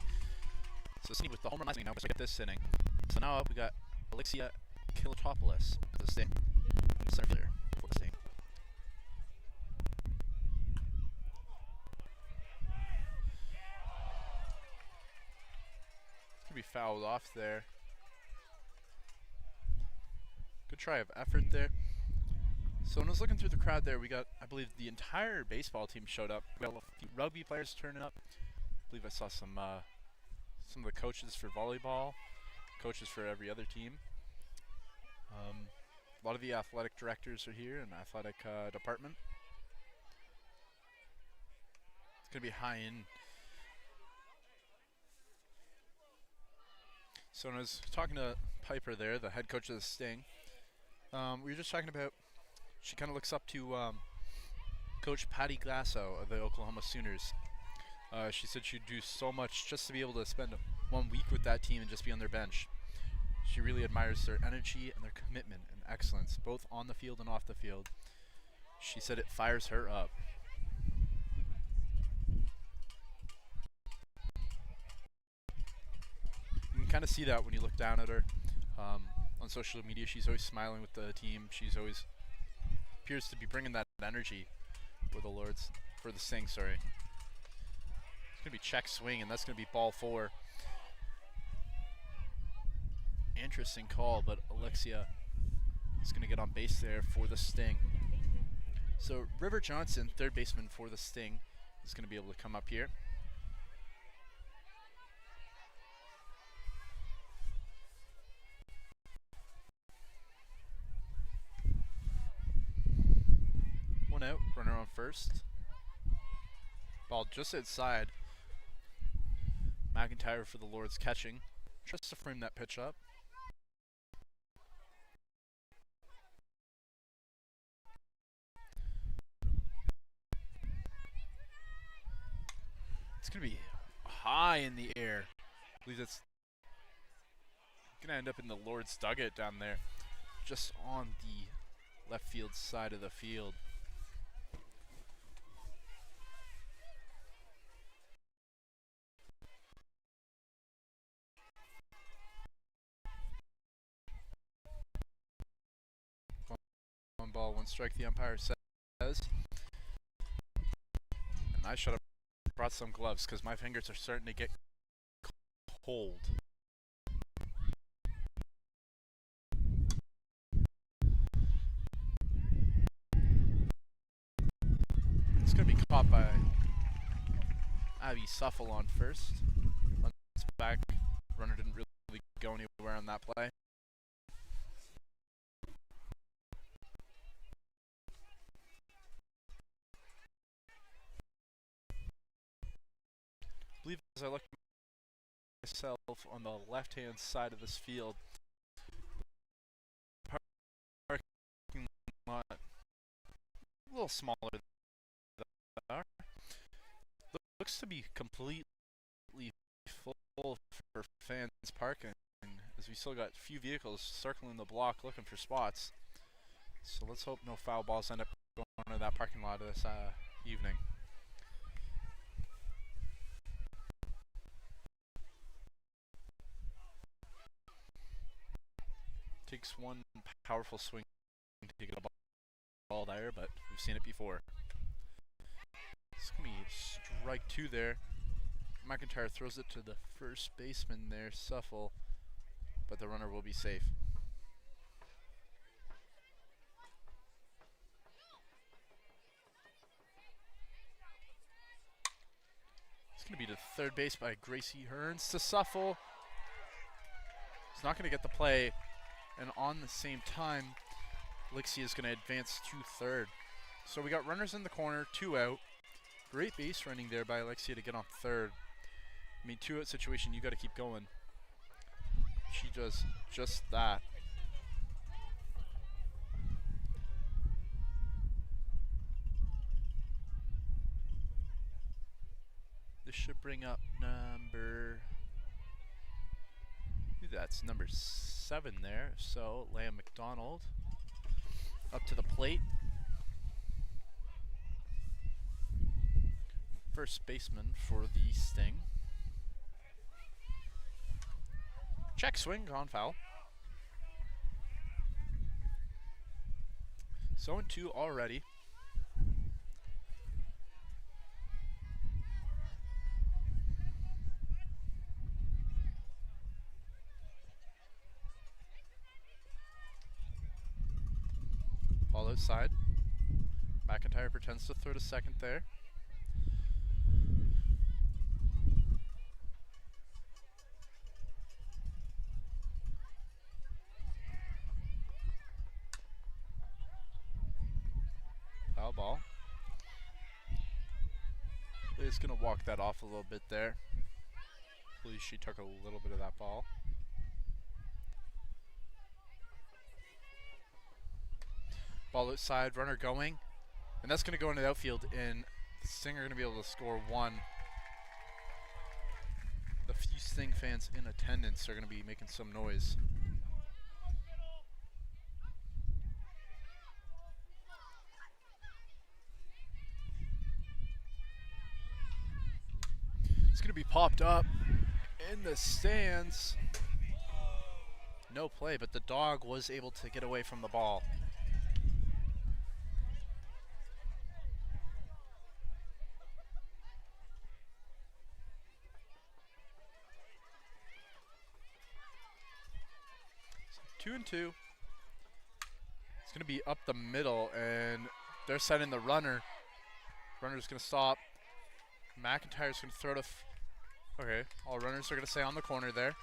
So Sydney with the home run now, we get this inning. So now up we got Alexia Kilotopoulos, the Sting, center fielder for the Sting. It's going to be fouled off there. Good try of effort there. So when I was looking through the crowd there, we got, I believe, the entire baseball team showed up. We got a few rugby players turning up. I believe I saw some of the coaches for volleyball, coaches for every other team. A lot of the athletic directors are here in the athletic department. It's going to be high in. So when I was talking to Piper there, the head coach of the Sting, we were just talking about, she kind of looks up to Coach Patty Glasso of the Oklahoma Sooners. She said she'd do so much just to be able to spend 1 week with that team and just be on their bench. She really admires their energy and their commitment and excellence, both on the field and off the field. She said it fires her up. You can kind of see that when you look down at her. On social media, she's always smiling with the team. She's always appears to be bringing that energy for the Lords, for the Sting, sorry. It's going to be check swing, and that's going to be ball 4. Interesting call, but Alexia is going to get on base there for the Sting. So River Johnson, third baseman for the Sting, is going to be able to come up here. One out, runner on first. Ball just outside. McIntyre for the Lords catching. Tries to frame that pitch up. It's going to be high in the air. I believe it's going to end up in the Lord's dugout down there, just on the left field side of the field. One ball, one strike, the umpire says. And I should have brought some gloves because my fingers are starting to get cold. It's going to be caught by Abby Suffle on first. Once back, runner didn't really go anywhere on that play. I believe as I look at myself on the left-hand side of this field, parking lot a little smaller than that. Looks to be completely full for fans parking, as we still got a few vehicles circling the block looking for spots. So let's hope no foul balls end up going into that parking lot this evening. Takes one powerful swing to get a ball there, but we've seen it before. It's going to be strike 2 there. McIntyre throws it to the first baseman there, Suffle, but the runner will be safe. It's going to be to third base by Gracie Hearns to Suffle. He's not going to get the play. And on the same time, Lixie is going to advance to third. So we got runners in the corner, 2 out. Great base running there by Alexia to get on third. I mean, 2 out situation, you got to keep going. She does just that. This should bring up that's number 7 there. So Lamb McDonald up to the plate. First baseman for the Sting. Check swing, gone foul. So 2 already. Ball outside. McIntyre pretends to throw to second there. Foul ball. Is going to walk that off a little bit there. I believe she took a little bit of that ball. Ball outside, runner going. And that's going to go into the outfield, and the Sting are going to be able to score 1. The few Sting fans in attendance are going to be making some noise. It's going to be popped up in the stands. No play, but the dog was able to get away from the ball. So 2-2. It's going to be up the middle, and they're setting the runner. Runner's going to stop. McIntyre's going to throw to... okay, all runners are going to stay on the corner there.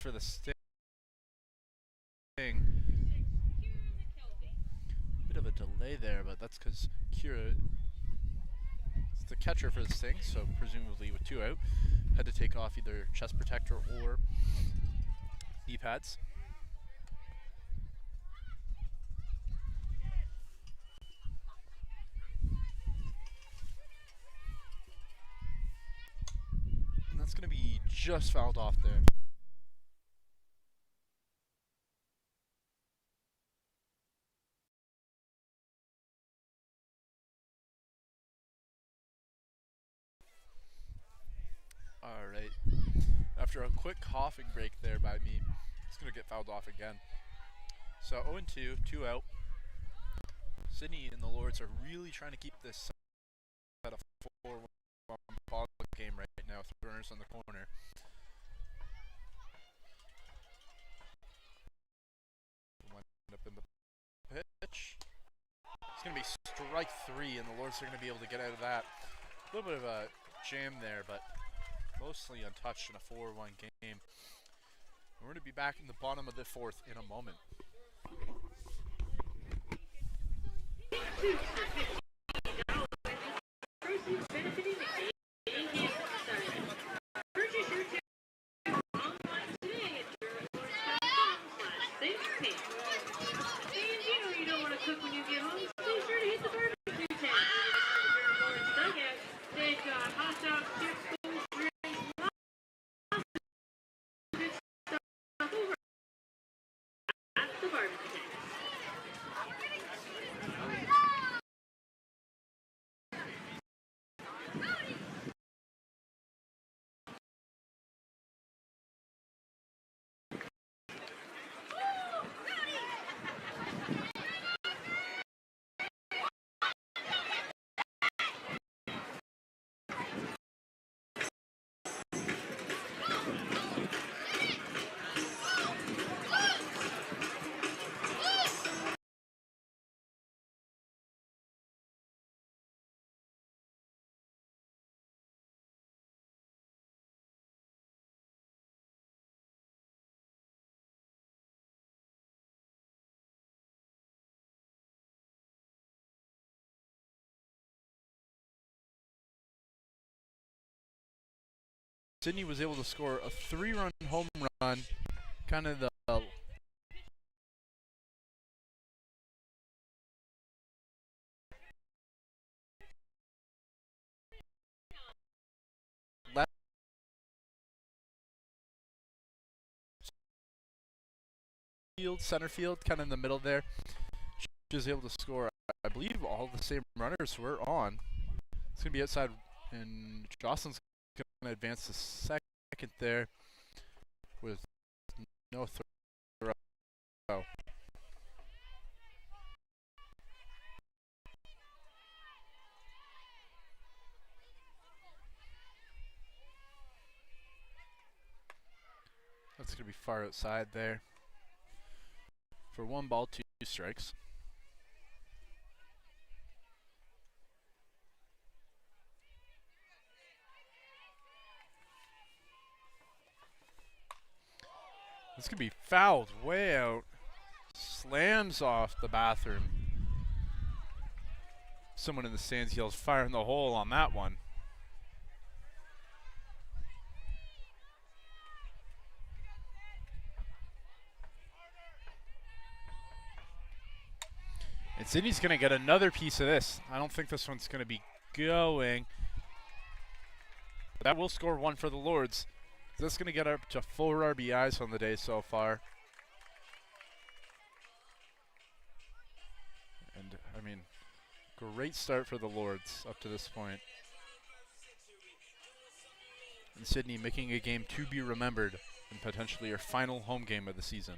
For the Sting. Bit of a delay there, but that's because Kira is the catcher for the Sting, so presumably with 2 out, had to take off either chest protector or knee pads. And that's going to be just fouled off there. Alright, after a quick coughing break there by me, it's going to get fouled off again. So 0-2, 2 out. Sydney and the Lords are really trying to keep this at a 4-1 ball game right now with runners on the corner. Wind up in the pitch. It's going to be strike 3, and the Lords are going to be able to get out of that. A little bit of a jam there, but mostly untouched in a 4-1 game. We're going to be back in the bottom of the 4th in a moment. Sydney was able to score a 3-run home run, kind of the left field, center field, kind of in the middle there. She was able to score, I believe all the same runners were on. It's going to be outside, and Jocelyn's going to advance to second there with no throw. That's going to be far outside there. For 1 ball, 2 strikes. This could be fouled way out. Slams off the bathroom. Someone in the stands yells fire in the hole on that one. And Sydney's going to get another piece of this. I don't think this one's going to be going. But that will score 1 for the Lords. That's going to get up to 4 RBIs on the day so far. And, I mean, great start for the Lords up to this point. And Sydney making a game to be remembered and potentially your final home game of the season.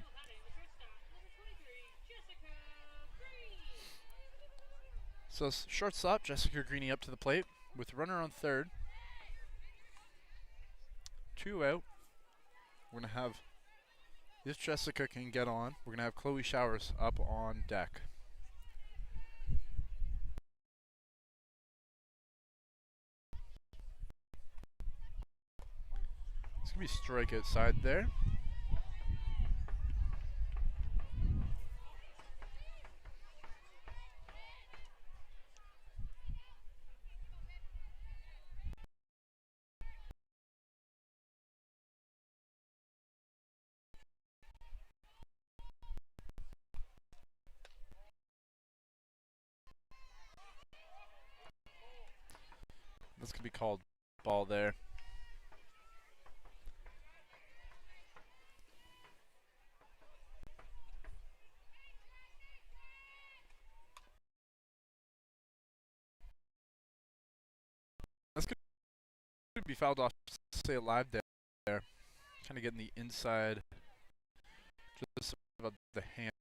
So shortstop, Jessica Greeny up to the plate with runner on third. 2 out. We're going to have, if Jessica can get on, we're going to have Chloe Showers up on deck. It's going to be strike outside there. This could be called ball there. This could be fouled off, stay alive there. Kind of getting the inside, just about the hand.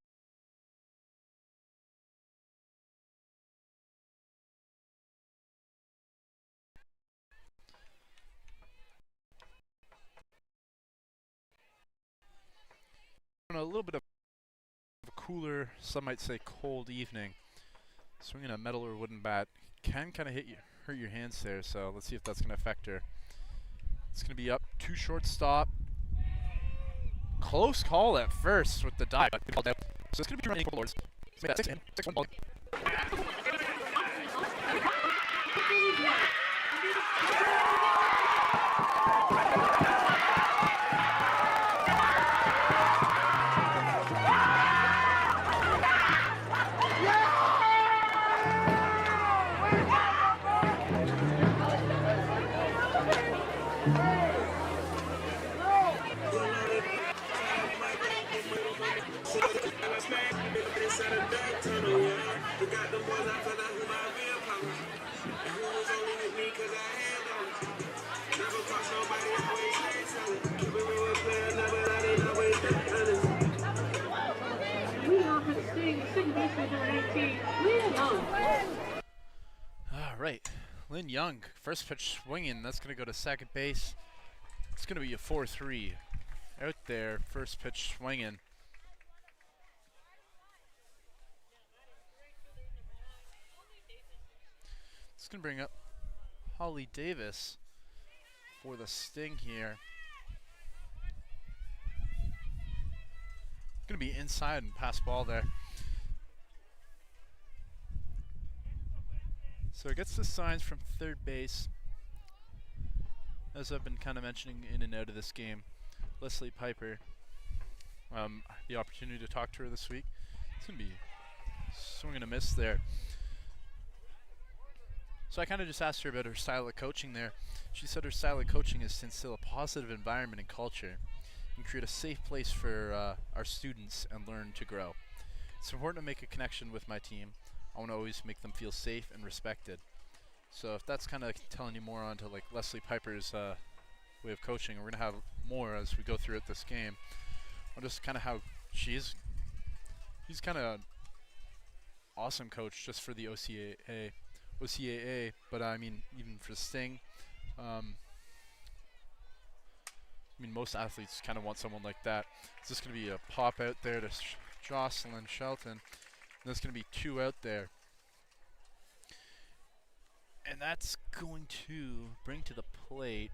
On a little bit of a cooler, some might say cold evening, swinging a metal or wooden bat can kind of hurt your hands there, so let's see if that's going to affect her. It's going to be up to shortstop. Close call at first with the dive. So it's going to be running for Lords. 6-1 ball. All right, Lynn Young, first pitch swinging. That's going to go to second base. It's going to be a 4-3 out there. First pitch swinging. It's going to bring up Holly Davis for the Sting here. Going to be inside and pass ball there. So it gets the signs from third base. as I've been kind of mentioning in and out of this game, Leslie Piper, the opportunity to talk to her this week. It's going to be swing and a miss there. So I kind of just asked her about her style of coaching there. She said her style of coaching is to instill a positive environment and culture and create a safe place for our students and learn to grow. It's important to make a connection with my team. I want to always make them feel safe and respected. So if that's kind of telling you more onto like Leslie Piper's way of coaching, we're going to have more as we go through this game. On just kind of how she's kind of awesome coach just for the OCAA, but I mean even for Sting. I mean most athletes kind of want someone like that. It's just going to be a pop out there to Jocelyn Shelton. And there's going to be 2 out there. And that's going to bring to the plate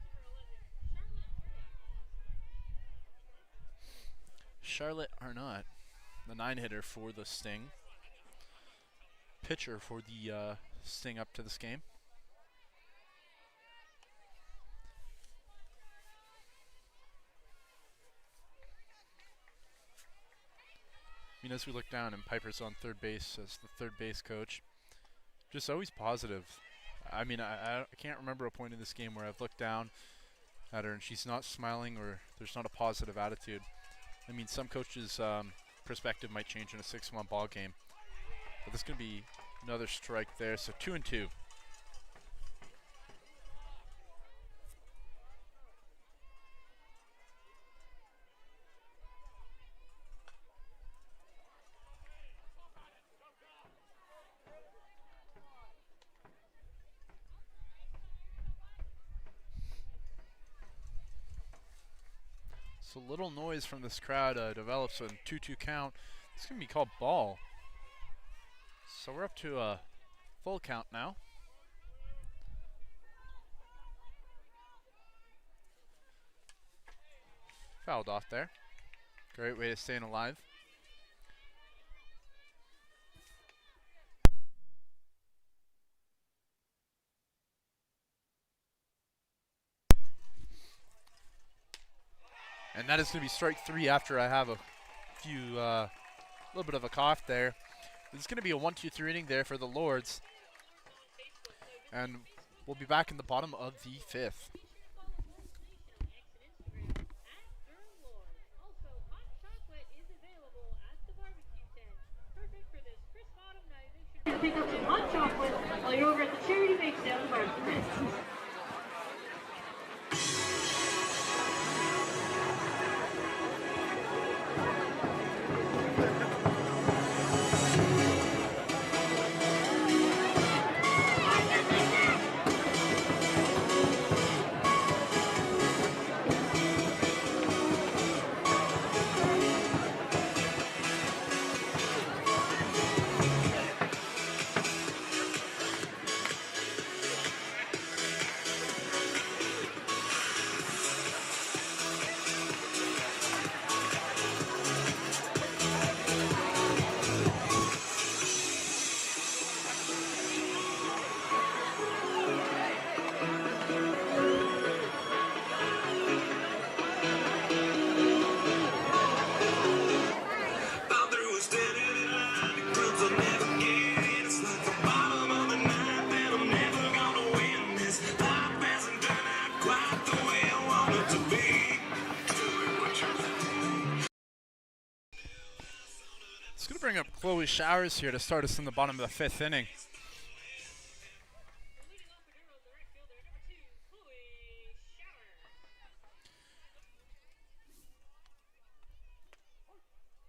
Charlotte Arnott, the 9-hitter for the Sting. Pitcher for the Sting up to this game. I mean, as we look down and Piper's on third base as the third base coach, just always positive. I mean, I can't remember a point in this game where I've looked down at her and she's not smiling or there's not a positive attitude. I mean, some coaches' perspective might change in a 6-1 ball game, but this is going to be another strike there. So 2-2. So little noise from this crowd develops a 2-2 count. It's going to be called ball. So we're up to a full count now. Fouled off there. Great way of staying alive. And that is going to be strike 3 after I have a few, little bit of a cough there. It's going to be a 1-2-3 inning there for the Lords. And we'll be back in the bottom of the 5th. Pick up some hot chocolate while you're over at the Charity Bake Sale and Barbecue. Bring up Chloe Showers here to start us in the bottom of the 5th inning. It's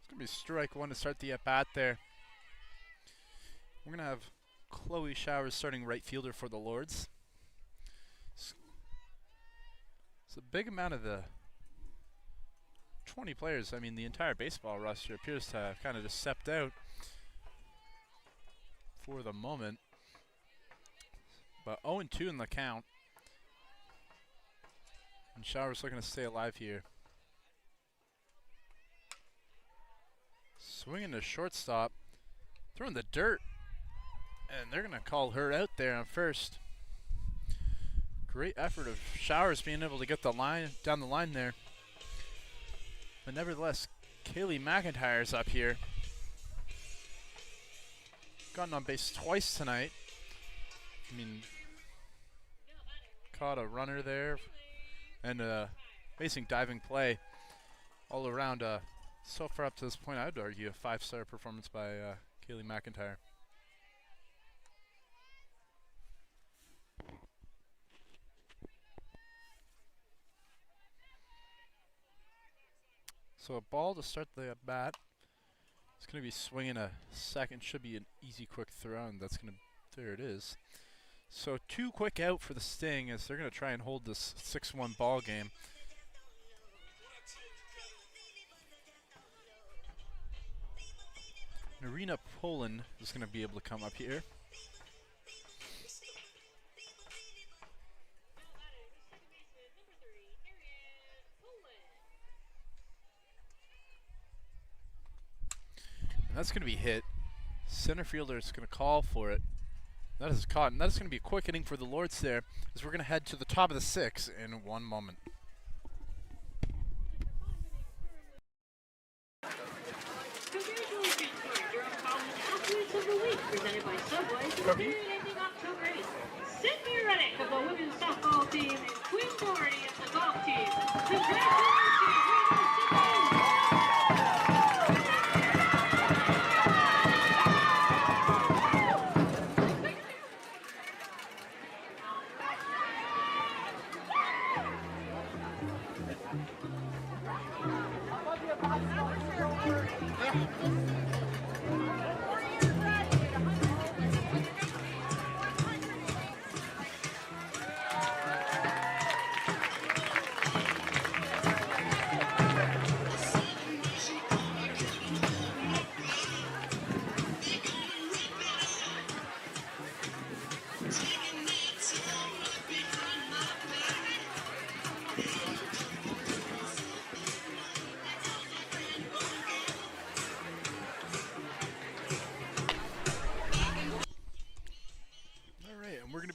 going to be strike 1 to start the at-bat there. We're going to have Chloe Showers starting right fielder for the Lords. It's a big amount of the 20 players. I mean, the entire baseball roster appears to have kind of just stepped out for the moment. But 0-2 in the count. And Showers looking to stay alive here. Swinging to shortstop. Throwing the dirt. And they're going to call her out there on first. Great effort of Showers being able to get the line down the line there. But nevertheless, Kaylee McIntyre's up here. Gotten on base twice tonight. I mean, caught a runner there and a amazing diving play all around. So far up to this point, I would argue a 5-star performance by Kaylee McIntyre. So a ball to start the at bat. It's going to be swinging a second. Should be an easy, quick throw, and that's going to. There it is. So 2 quick out for the Sting as they're going to try and hold this 6-1 ball game. Marina Poland is going to be able to come up here. And that's going to be hit. Center fielder is going to call for it. That is caught, and that is going to be a quick inning for the Lords there, as we're going to head to the top of the 6th in 1 moment. Congratulations to our Durham College Athletes of the Week, presented by Subway, for the period ending October 8th. Sydney Reddick of the women's softball team and Queen Doherty of the golf team. Congratulations, Sydney!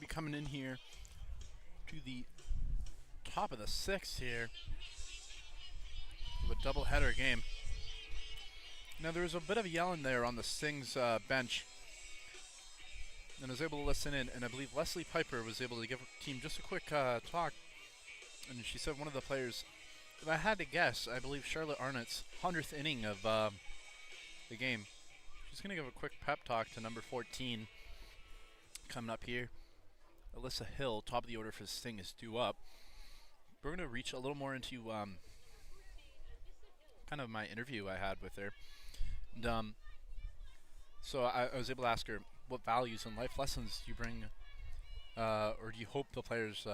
Coming in here to the top of the 6th here with a doubleheader game. Now there was a bit of yelling there on the Sting's bench, and I was able to listen in, and I believe Leslie Piper was able to give her team just a quick talk, and she said one of the players, if I had to guess, I believe Charlotte Arnott's 100th inning of the game. She's going to give a quick pep talk to number 14 coming up here. Alyssa Hill, top of the order for the Sting, is due up. We're going to reach a little more into kind of my interview I had with her. And, so I was able to ask her, what values and life lessons do you bring, or do you hope the players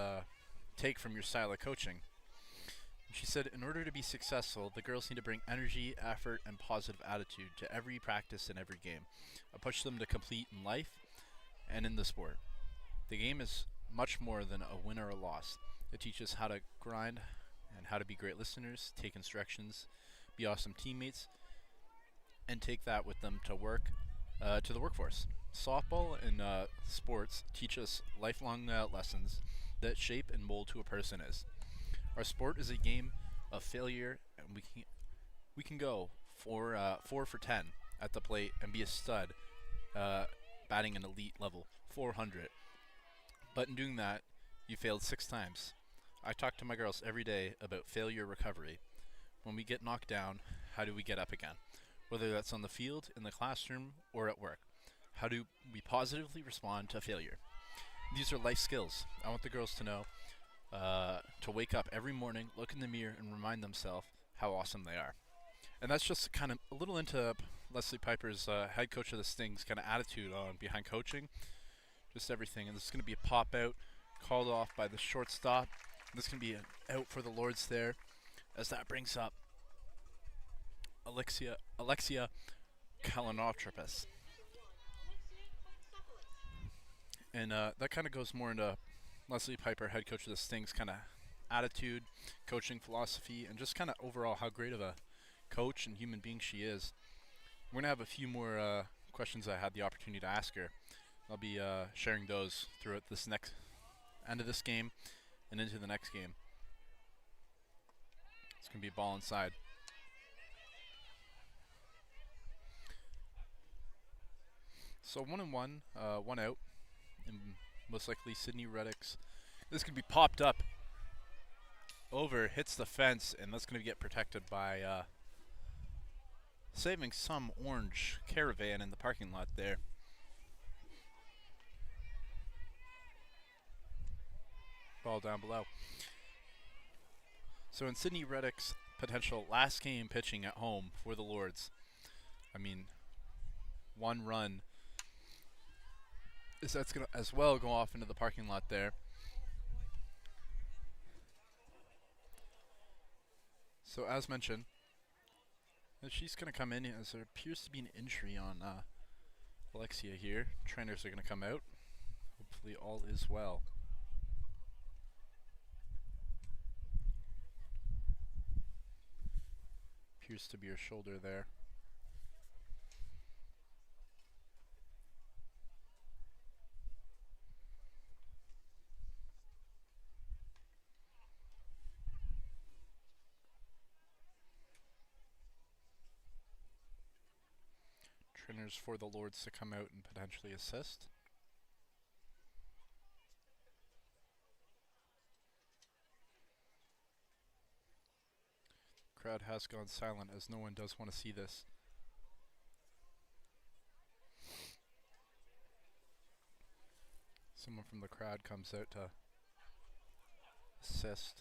take from your style of coaching? And she said, in order to be successful, the girls need to bring energy, effort, and positive attitude to every practice and every game. I push them to compete in life and in the sport. The game is much more than a win or a loss. It teaches how to grind and how to be great listeners, take instructions, be awesome teammates, and take that with them to work, to the workforce. Softball and sports teach us lifelong lessons that shape and mold who a person is. Our sport is a game of failure, and we can go 4 for 10 at the plate and be a stud, batting an elite level 400. But in doing that, you failed 6 times. I talk to my girls every day about failure recovery. When we get knocked down, how do we get up again? Whether that's on the field, in the classroom, or at work. How do we positively respond to failure? These are life skills. I want the girls to know to wake up every morning, look in the mirror, and remind themselves how awesome they are. And that's just kind of a little into Leslie Piper's head coach of the Sting's kind of attitude on behind coaching. Just everything. And this is going to be a pop out called off by the shortstop. This is going to be an out for the Lords there, as that brings up Alexia Kalinotropis. And that kind of goes more into Leslie Piper, head coach of the Sting's kind of attitude, coaching philosophy, and just kind of overall how great of a coach and human being she is. We're going to have a few more questions I had the opportunity to ask her. I'll be sharing those throughout this next end of this game and into the next game. It's going to be ball inside. So 1-1, one out, and most likely Sydney Reddick's. This could be popped up over, hits the fence, and that's going to get protected by saving some orange caravan in the parking lot there. Ball down below. So in Sydney Reddick's potential last game pitching at home for the Lords, I mean, one run that's going to as well go off into the parking lot there. So as mentioned, she's going to come in as there appears to be an injury on Alexia here. Trainers are going to come out. Hopefully all is well. Appears to be her shoulder there. Trainers for the Lords to come out and potentially assist. Crowd has gone silent as no one does want to see this. Someone from the crowd comes out to assist.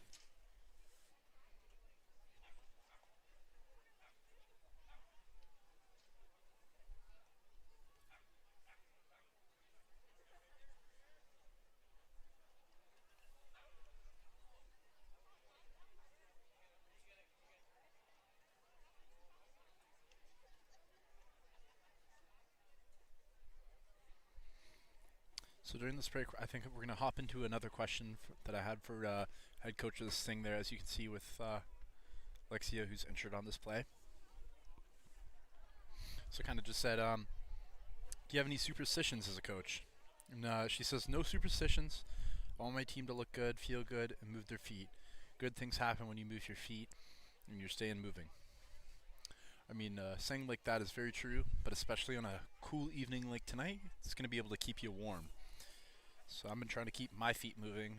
So during this break, I think we're going to hop into another question that I had for head coach of this thing there, as you can see with Alexia, who's injured on this play. So kind of just said, do you have any superstitions as a coach? And she says, no superstitions. I want my team to look good, feel good, and move their feet. Good things happen when you move your feet and you're staying moving. I mean, saying like that is very true, but especially on a cool evening like tonight, it's going to be able to keep you warm. So I've been trying to keep my feet moving,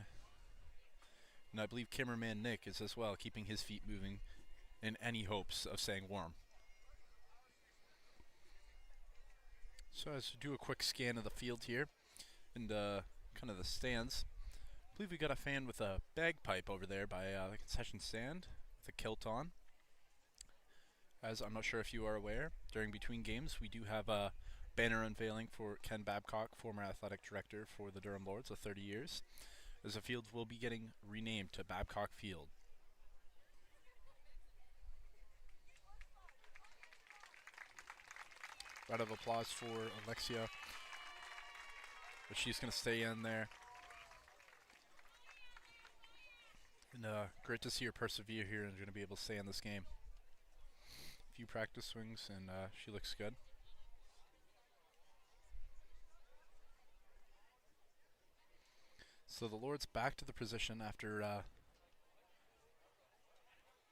and I believe cameraman Nick is as well, keeping his feet moving in any hopes of staying warm. So as we do a quick scan of the field here, and kind of the stands, I believe we got a fan with a bagpipe over there by the concession stand with a kilt on. As I'm not sure if you are aware, during between games we do have a banner unveiling for Ken Babcock, former athletic director for the Durham Lords of 30 years, as the field will be getting renamed to Babcock Field. Round of applause for Alexia, but she's going to stay in there. And great to see her persevere here and going to be able to stay in this game. A few practice swings and she looks good. So the Lords back to the position after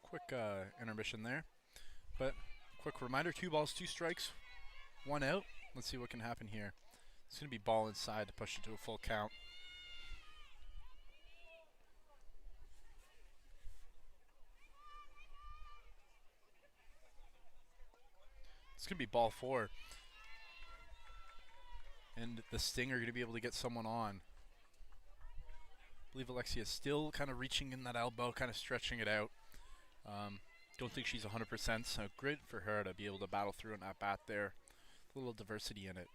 quick intermission there. But quick reminder, 2 balls, 2 strikes, 1 out. Let's see what can happen here. It's going to be ball inside to push it to a full count. It's going to be ball 4. And the Sting are going to be able to get someone on. I believe Alexia is still kind of reaching in that elbow, kind of stretching it out. Don't think she's 100%, so great for her to be able to battle through an at-bat there. A little diversity in it.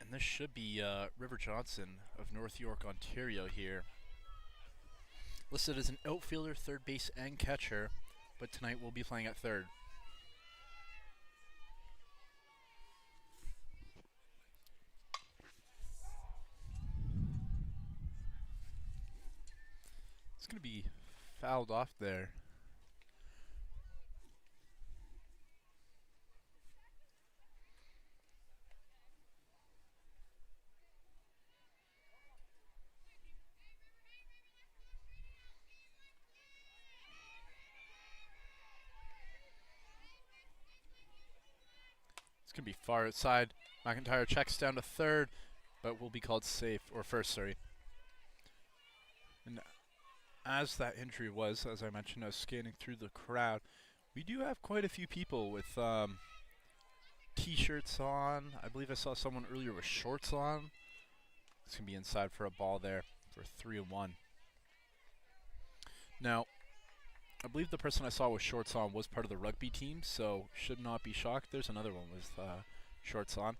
And this should be River Johnson of North York, Ontario here. Listed as an outfielder, third base, and catcher, but tonight we'll be playing at third. It's going to be fouled off there. going to be far outside. McIntyre checks down to third, but will be called safe, or first, sorry. And as that injury was, as I mentioned, I was scanning through the crowd. We do have quite a few people with T-shirts on. I believe I saw someone earlier with shorts on. It's going to be inside for a ball there for 3-1. Now, I believe the person I saw with shorts on was part of the rugby team, so should not be shocked. There's another one with shorts on.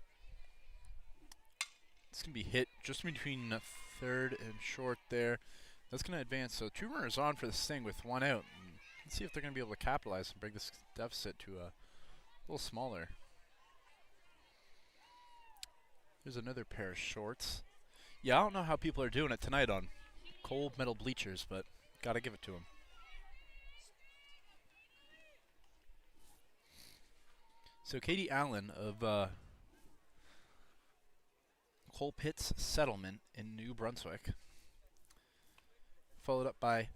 It's going to be hit just between third and short there. That's going to advance. So 2 runners on for the Sting with 1 out. And let's see if they're going to be able to capitalize and bring this deficit to a little smaller. There's another pair of shorts. Yeah, I don't know how people are doing it tonight on cold metal bleachers, but got to give it to them. So Katie Allen of Coal Pits Settlement in New Brunswick, followed up by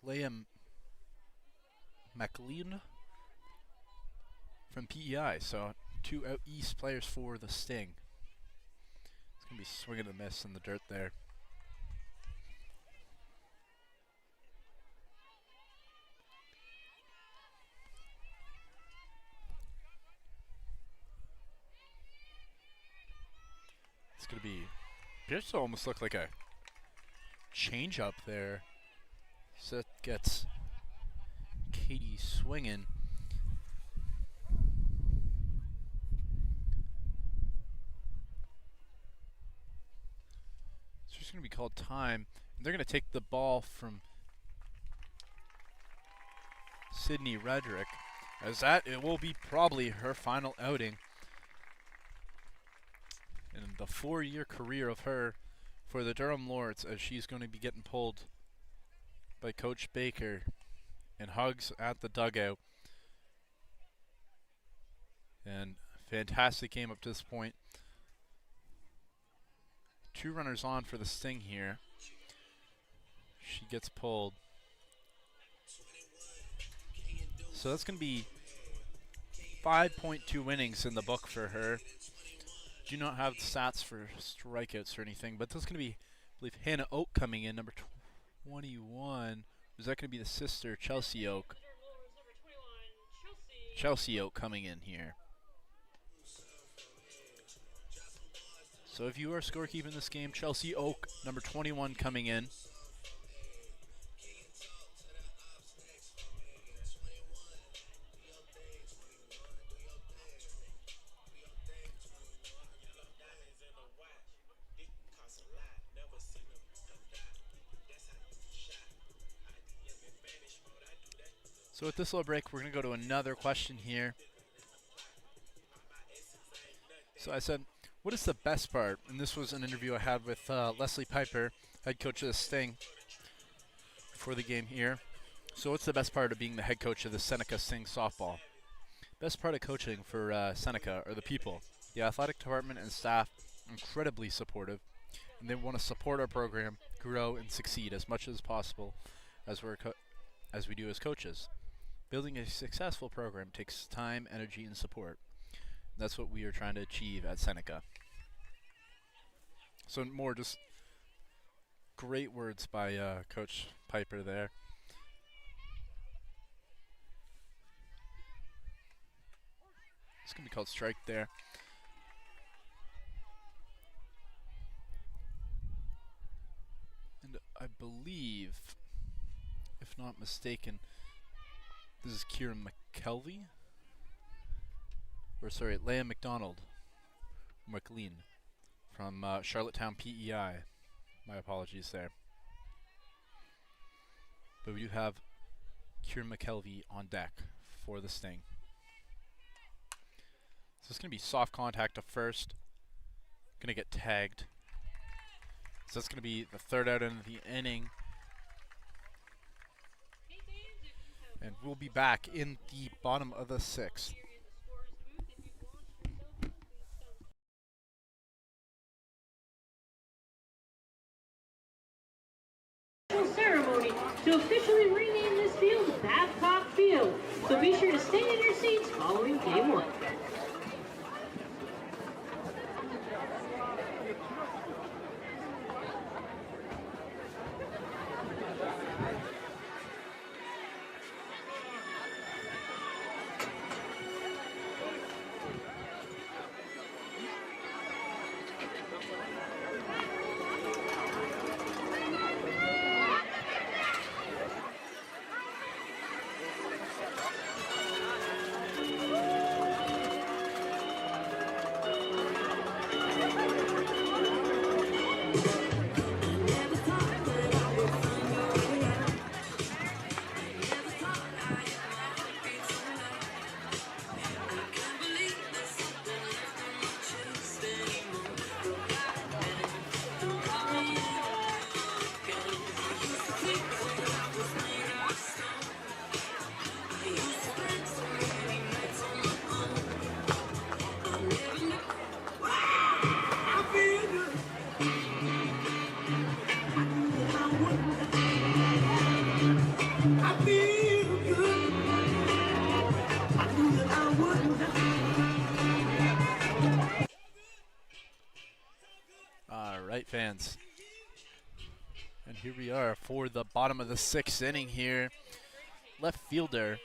Leah McLean from PEI. So 2 out east players for the Sting. It's going to be swinging and a miss in the dirt there. It's going to be, just almost look like a change up there. So that gets Katie swinging. It's just going to be called time. And they're going to take the ball from Sydney Redrick, as that it will be probably her final outing in the 4-year career of her for the Durham Lords, as she's going to be getting pulled by Coach Baker and hugs at the dugout. And fantastic game up to this point. 2 runners on for the Sting here. She gets pulled. So that's going to be 5.2 innings in the book for her. Do not have the stats for strikeouts or anything, but that's going to be, I believe, Hannah Oak coming in, number 21. Is that going to be the sister, Chelsea Oak? Chelsea Oak coming in here. So if you are scorekeeping this game, Chelsea Oak, number 21, coming in. So at this little break, we're going to go to another question here. So I said, what is the best part? And this was an interview I had with Leslie Piper, head coach of the Sting, for the game here. So what's the best part of being the head coach of the Seneca Sting softball? Best part of coaching for Seneca are the people. The athletic department and staff, incredibly supportive, and they want to support our program, grow, and succeed as much as possible as we do as coaches. Building a successful program takes time, energy, and support. That's what we are trying to achieve at Seneca. So more just great words by Coach Piper there. It's going to be called strike there. And I believe, if not mistaken, this is Kieran McKelvey. Or sorry, Leah McDonald. McLean from Charlottetown PEI. My apologies there. But we do have Kieran McKelvey on deck for the Sting. So it's going to be soft contact to first. Going to get tagged. So that's going to be the 3rd out in the inning. And we'll be back in the bottom of the 6th. Ceremony to officially rename this field Babcock Field. So be sure to stay in your seats following game 1. State fans. And here we are for the bottom of the 6th inning here. Left fielder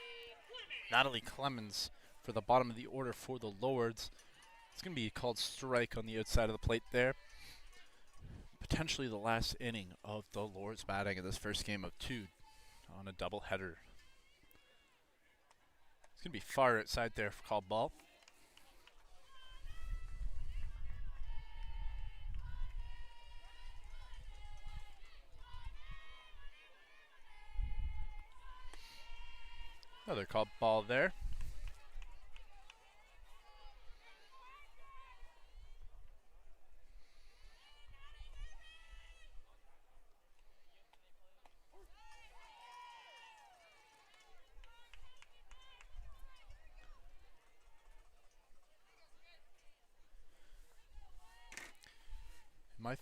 Natalie Clemens for the bottom of the order for the Lords. It's going to be called strike on the outside of the plate there. Potentially the last inning of the Lords batting in this first game of 2 on a doubleheader. It's going to be far outside there for called ball. Another called ball there. My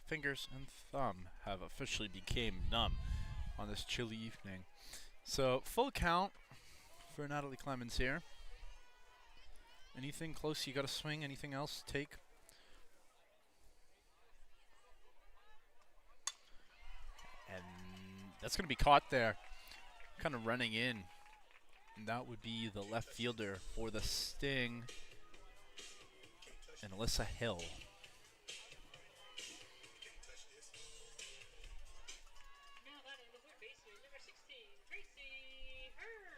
fingers and thumb have officially became numb on this chilly evening. So full count for Natalie Clemens here. Anything close you got to swing? Anything else take? And that's going to be caught there. Kind of running in. And that would be the left fielder for the Sting. And Alyssa Hill.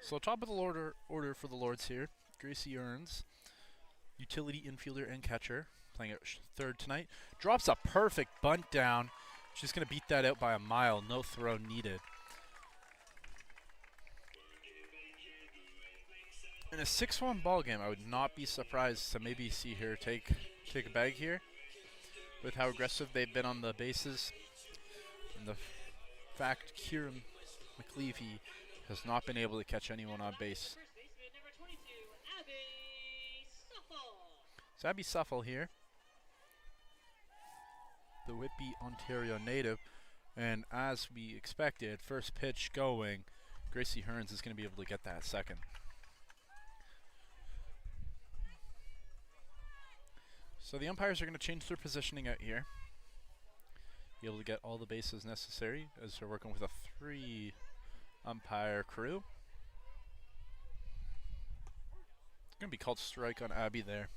So top of the order for the Lords here. Gracie Earns, utility infielder and catcher, playing at third tonight. Drops a perfect bunt down. She's going to beat that out by a mile. No throw needed. In a 6-1 ball game, I would not be surprised to maybe see her take a bag here, with how aggressive they've been on the bases, and the fact Kieran McLeavy has not been able to catch anyone on base. So Abby Suffle here, the Whitby, Ontario native, and as we expected, first pitch going, Gracie Hearns is going to be able to get that second. So the umpires are going to change their positioning out here, be able to get all the bases necessary as they're working with a 3 umpire crew. It's going to be called strike on Abby there.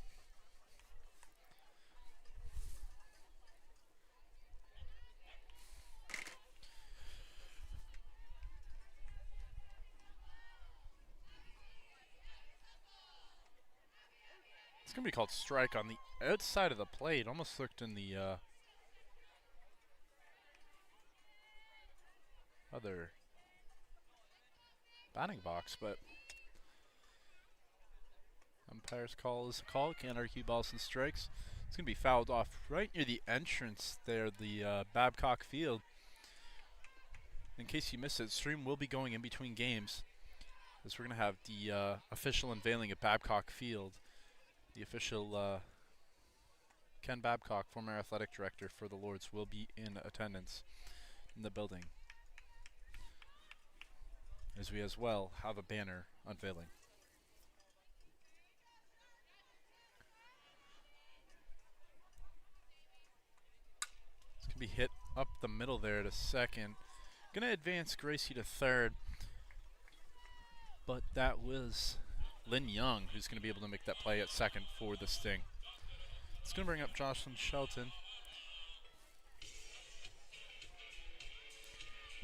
It's going to be called strike on the outside of the plate. Almost looked in the other batting box, but umpire's call is a call. Can't argue balls and strikes. It's going to be fouled off right near the entrance there, the Babcock Field. In case you missed it, stream will be going in between games, as we're going to have the official unveiling at Babcock Field. The official Ken Babcock, former athletic director for the Lords, will be in attendance in the building, as we as well have a banner unveiling. It's going to be hit up the middle there to second. Going to advance Gracie to third, but that was Lynn Young who's going to be able to make that play at second for the Sting. It's going to bring up Jocelyn Shelton,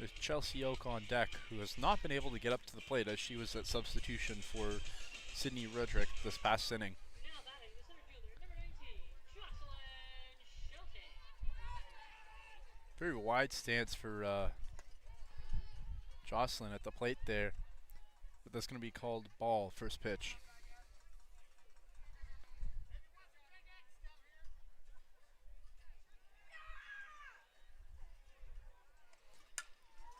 with Chelsea Oak on deck, who has not been able to get up to the plate as she was at substitution for Sydney Roderick this past inning. Now batting the center fielder, number 19, Jocelyn Shelton. Very wide stance for Jocelyn at the plate there, but that's going to be called ball, first pitch.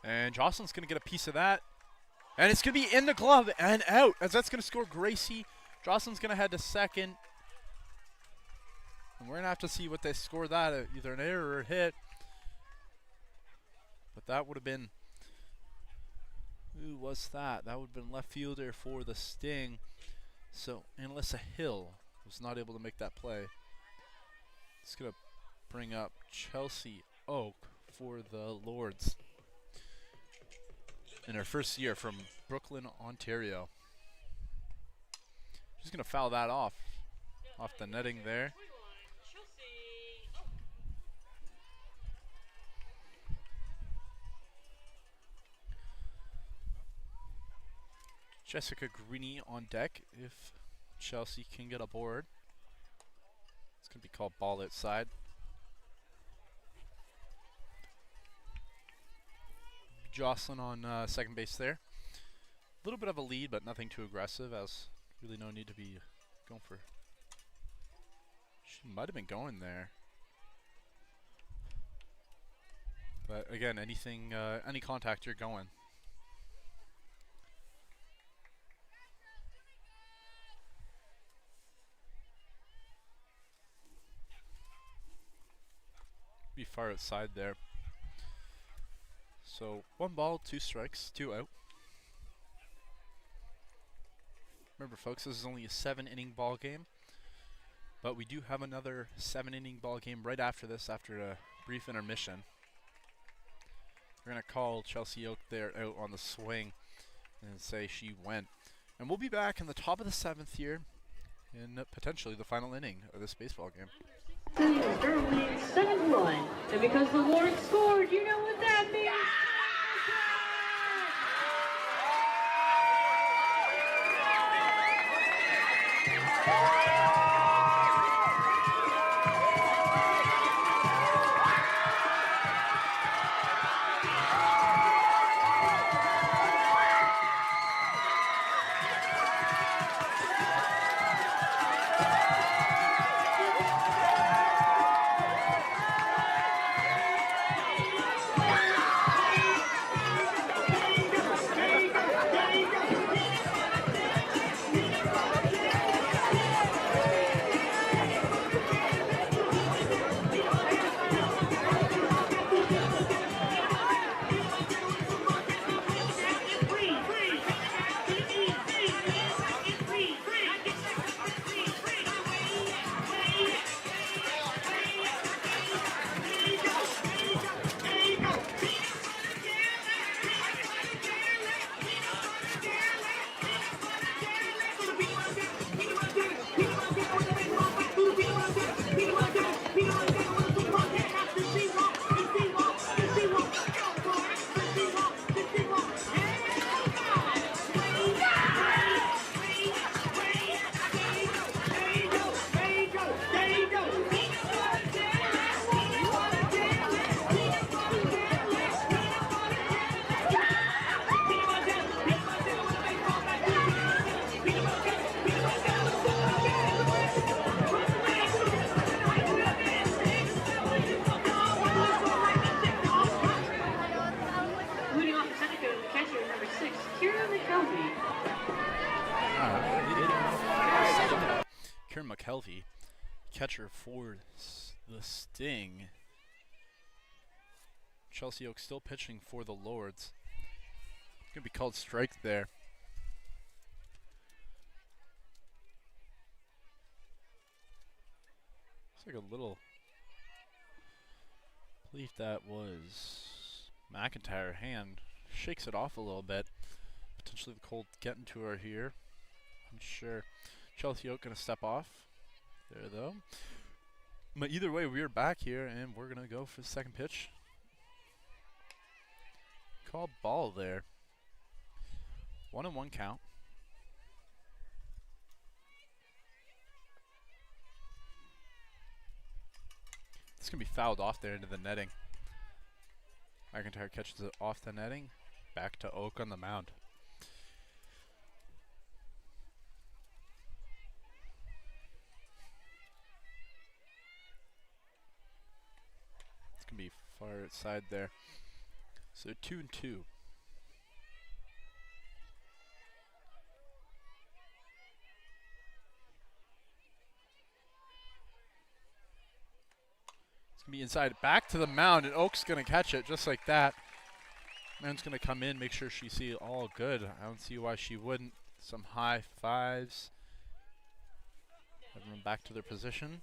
And Jocelyn's going to get a piece of that. And it's going to be in the glove and out, as that's going to score Gracie. Jocelyn's going to head to second. And we're going to have to see what they score that, either an error or a hit. But that would have been, who was that? That would have been left fielder for the Sting. So Alyssa Hill was not able to make that play. It's going to bring up Chelsea Oak for the Lords in her first year from Brooklyn, Ontario. She's going to foul that off the netting there. Jessica Greeny on deck if Chelsea can get a board. It's going to be called ball outside. Jocelyn on second base there. A little bit of a lead, but nothing too aggressive, as really no need to be going for. She might have been going there. But again, anything, any contact, you're going. Be far outside there. So 1 ball, 2 strikes, 2 out. Remember folks, this is only a 7-inning ball game, but we do have another 7-inning ball game right after this, after a brief intermission. We're going to call Chelsea Oak there out on the swing and say she went. And we'll be back in the top of the 7th here in potentially the final inning of this baseball game. Durham leads 7-1, and because the Lords scored, you know what that means. McKelvey, catcher for the Sting. Chelsea Oak still pitching for the Lords. It's going to be called strike there. Looks like a little, I believe that was McIntyre. Hand shakes it off a little bit. Potentially the cold getting to her here. I'm sure. Chelsea Oak going to step off there though. But either way, we are back here and we're going to go for the second pitch. Call ball there. 1-1 count. It's going to be fouled off there into the netting. McIntyre catches it off the netting. Back to Oak on the mound. Be far outside there. So 2-2. It's gonna be inside, back to the mound, and Oak's gonna catch it just like that. Man's gonna come in, make sure she see all good. I don't see why she wouldn't. Some high fives. Everyone back to their position.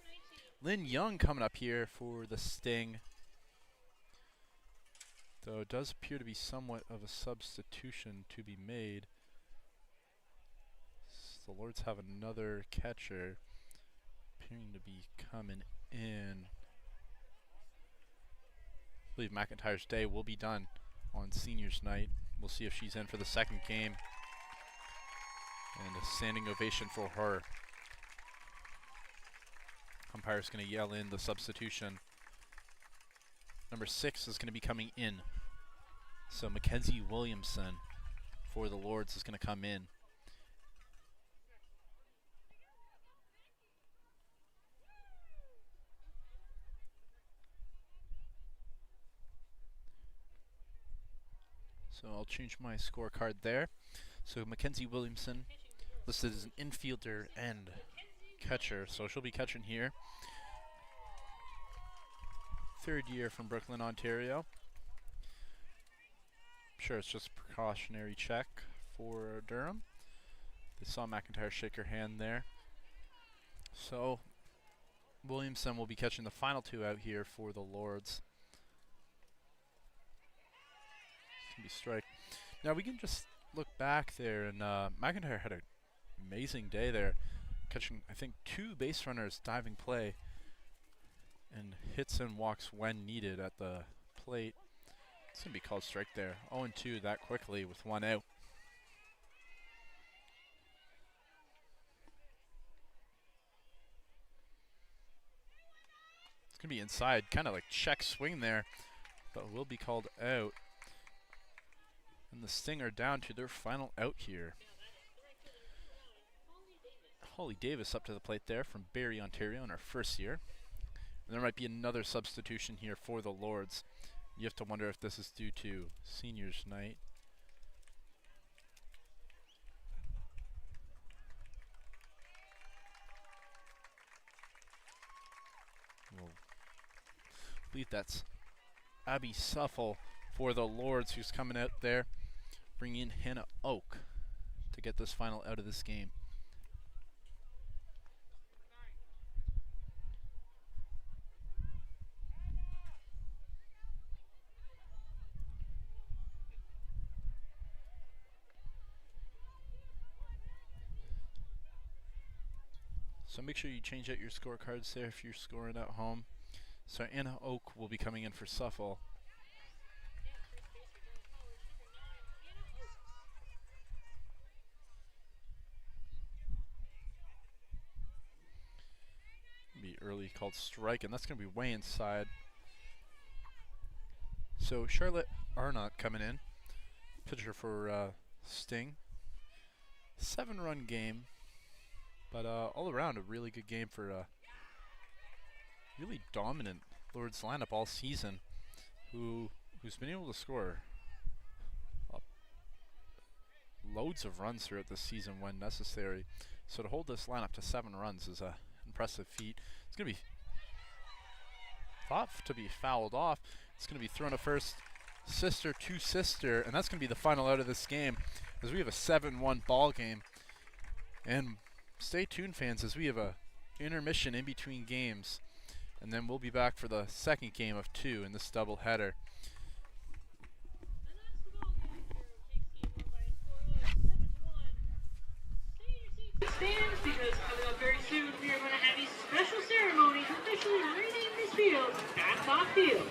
Lynn Young coming up here for the Sting. Though it does appear to be somewhat of a substitution to be made. The Lords have another catcher appearing to be coming in. I believe McIntyre's day will be done on seniors night. We'll see if she's in for the second game. And a standing ovation for her. Umpire's going to yell in the substitution. Number 6 is going to be coming in. So Mackenzie Williamson for the Lords is going to come in. So I'll change my scorecard there. So Mackenzie Williamson listed as an infielder and catcher, so she'll be catching here. Third year from Brooklyn, Ontario. I'm sure it's just a precautionary check for Durham. They saw McIntyre shake her hand there. So Williamson will be catching the final 2 out here for the Lords. It's going to be strike. Now we can just look back there, and McIntyre had an amazing day there, catching, I think, 2 base runners diving play, and hits and walks when needed at the plate. It's going to be called strike there. 0-2 that quickly with 1 out. It's going to be inside, kind of like check swing there, but will be called out. And the Sting are down to their final out here. Holly Davis up to the plate there from Barrie, Ontario in her first year. And there might be another substitution here for the Lords. You have to wonder if this is due to seniors night. We'll believe that's Abby Suffle for the Lords, who's coming out there, bringing in Hannah Oak to get this final out of this game. So make sure you change out your scorecards there if you're scoring at home. So Anna Oak will be coming in for Suffle. Be early called strike, and that's going to be way inside. So Charlotte Arnott coming in, pitcher for Sting. 7-run game. But all around, a really good game for a really dominant Lords lineup all season, who's been able to score loads of runs throughout the season when necessary. So to hold this lineup to 7 runs is an impressive feat. It's going to be thought to be fouled off. It's going to be thrown to first, sister to sister, and that's going to be the final out of this game, as we have a 7-1 ball game. And stay tuned, fans, as we have a intermission in between games, and then we'll be back for the second game of 2 in this doubleheader. Stands, because coming up very soon we are going to have a special ceremony to officially rename this field Babcock Field.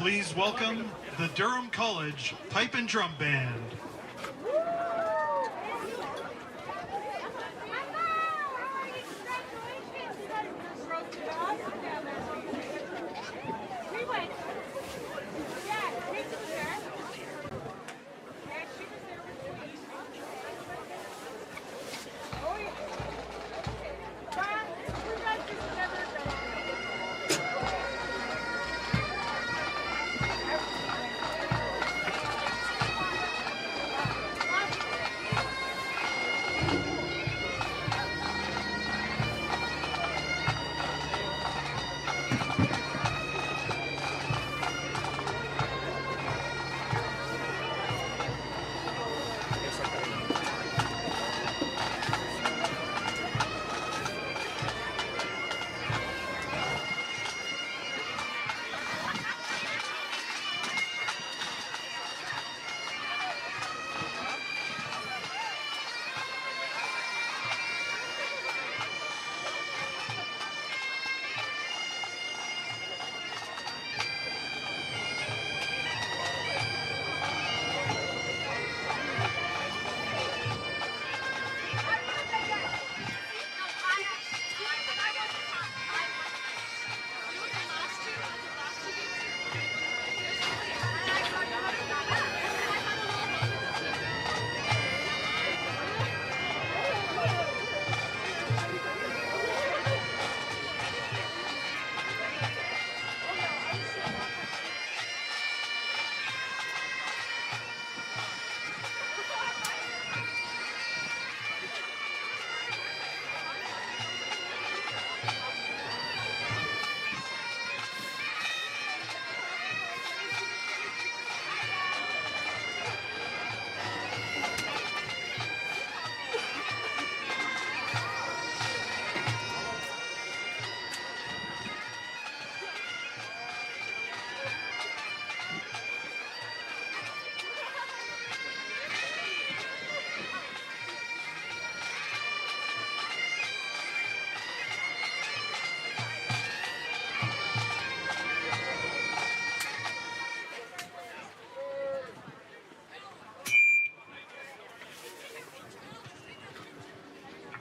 please welcome the Durham College Pipe and Drum Band.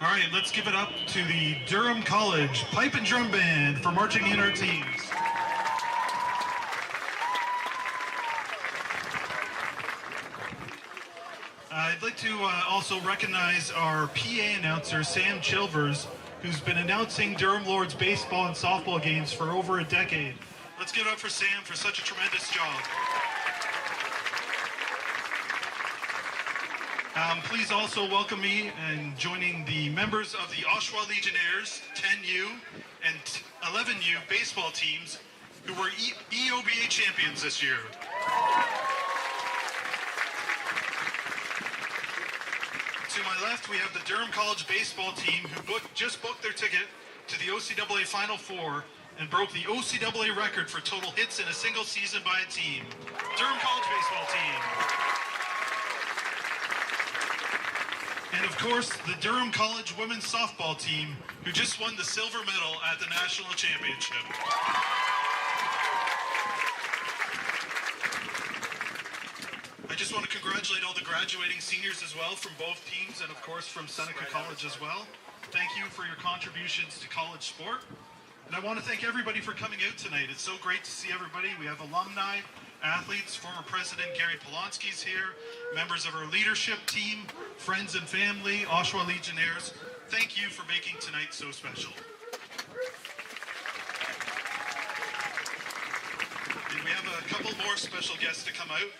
All right, let's give it up to the Durham College Pipe and Drum Band for marching in our teams. I'd like to also recognize our PA announcer, Sam Chilvers, who's been announcing Durham Lords baseball and softball games for over a decade. Let's give it up for Sam for such a tremendous job. Please also welcome me and joining the members of the Oshawa Legionnaires 10U and 11U baseball teams who were EOBA champions this year. To my left, we have the Durham College baseball team who just booked their ticket to the OCAA Final Four and broke the OCAA record for total hits in a single season by a team. Durham College baseball team. And of course, the Durham College women's softball team, who just won the silver medal at the national championship. I just want to congratulate all the graduating seniors as well from both teams, and of course from Seneca College as well. Thank you for your contributions to college sport. And I want to thank everybody for coming out tonight. It's so great to see everybody. We have alumni, athletes, former President Gary Polonsky's here, members of our leadership team, friends and family, Oshawa Legionnaires. Thank you for making tonight so special. And we have a couple more special guests to come out.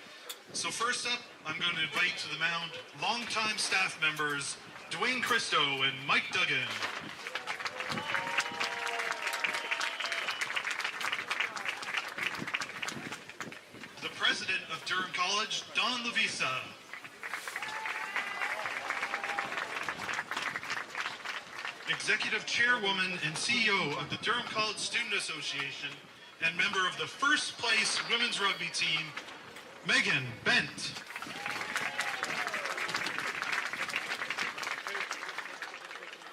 So first up, I'm going to invite to the mound longtime staff members Dwayne Christo and Mike Duggan. The president of Durham College, Don Lavisa. Executive chairwoman and CEO of the Durham College Student Association and member of the first place women's rugby team, Megan Bent.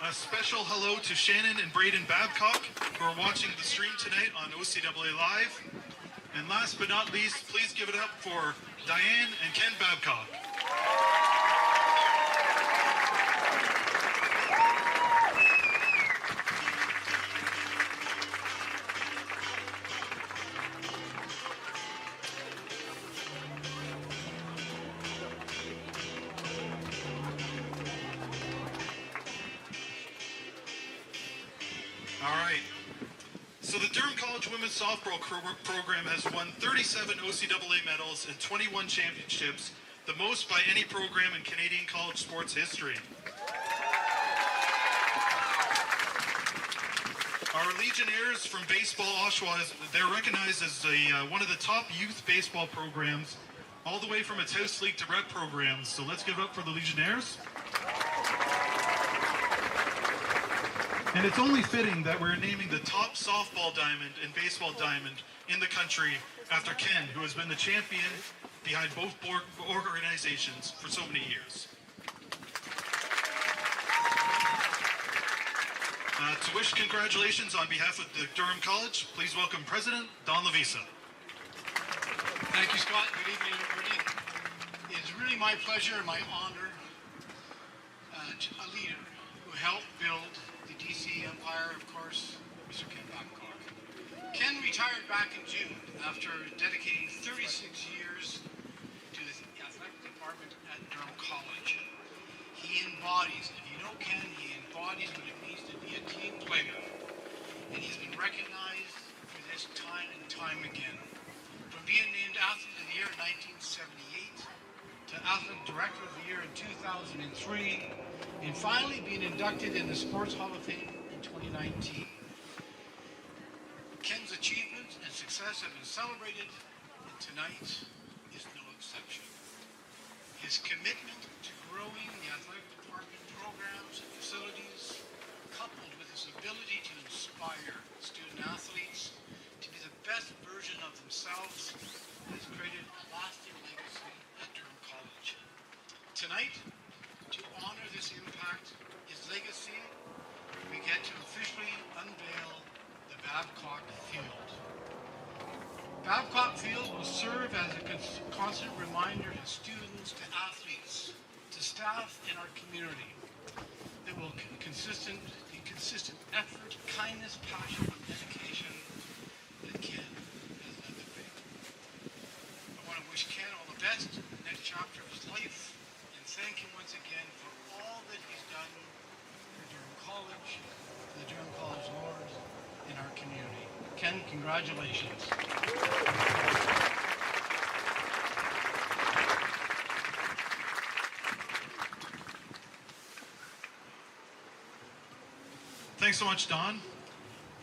A special hello to Shannon and Braden Babcock, who are watching the stream tonight on OCAA Live. And last but not least, please give it up for Diane and Ken Babcock. All right. So the Durham College Women's Softball program has won 37 OCAA medals and 21 championships, the most by any program in Canadian college sports history. Our Legionnaires from Baseball Oshawa, they're recognized as one of the top youth baseball programs, all the way from its house league to rep programs. So let's give it up for the Legionnaires. And it's only fitting that we're naming the top softball diamond and baseball diamond in the country after Ken, who has been the champion behind both organizations for so many years. To wish congratulations on behalf of the Durham College, please welcome President Don Lavisa. Thank you, Scott. Good evening, everybody. It's really my pleasure and my honor a leader who helped build the DC Empire, of course, Mr. Ken Babcock. Ken retired back in June after dedicating 36 years to the athletic department at Durham College. He embodies, if you know Ken, he embodies what it means to be a team player. And he's been recognized for this time and time again. From being named Athlete of the Year in 1978 to Athletic Director of the Year in 2003, and finally being inducted in the Sports Hall of Fame in 2019. Ken's achievements and success have been celebrated, and tonight is no exception. His commitment to growing the athletic department programs and facilities, coupled with his ability to inspire student athletes to be the best version of themselves, has created a lasting legacy at Durham College. Tonight, to honor this impact, his legacy, we get to officially unveil the Babcock Field. Babcock Field will serve as a constant reminder to students, to athletes, to staff in our community that will consistent effort, kindness, passion, and dedication that Ken has led the way. I want to wish Ken all the best in the next chapter of his life, and thank him once again for all that he's done for Durham College, for the Durham College Lords, in our community. Ken, congratulations. Thanks so much, Don.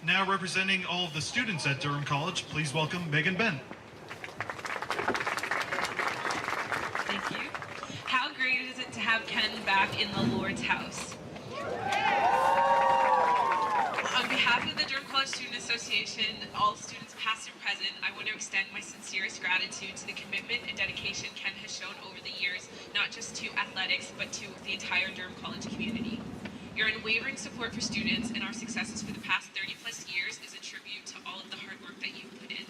Now representing all of the students at Durham College, please welcome Megan Ben. Thank you. How great is it to have Ken back in the Lord's house? On behalf of the Durham College Student Association, all students past and present, I want to extend my sincerest gratitude to the commitment and dedication Ken has shown over the years, not just to athletics, but to the entire Durham College community. Your unwavering support for students and our successes for the past 30 plus years is a tribute to all of the hard work that you've put in.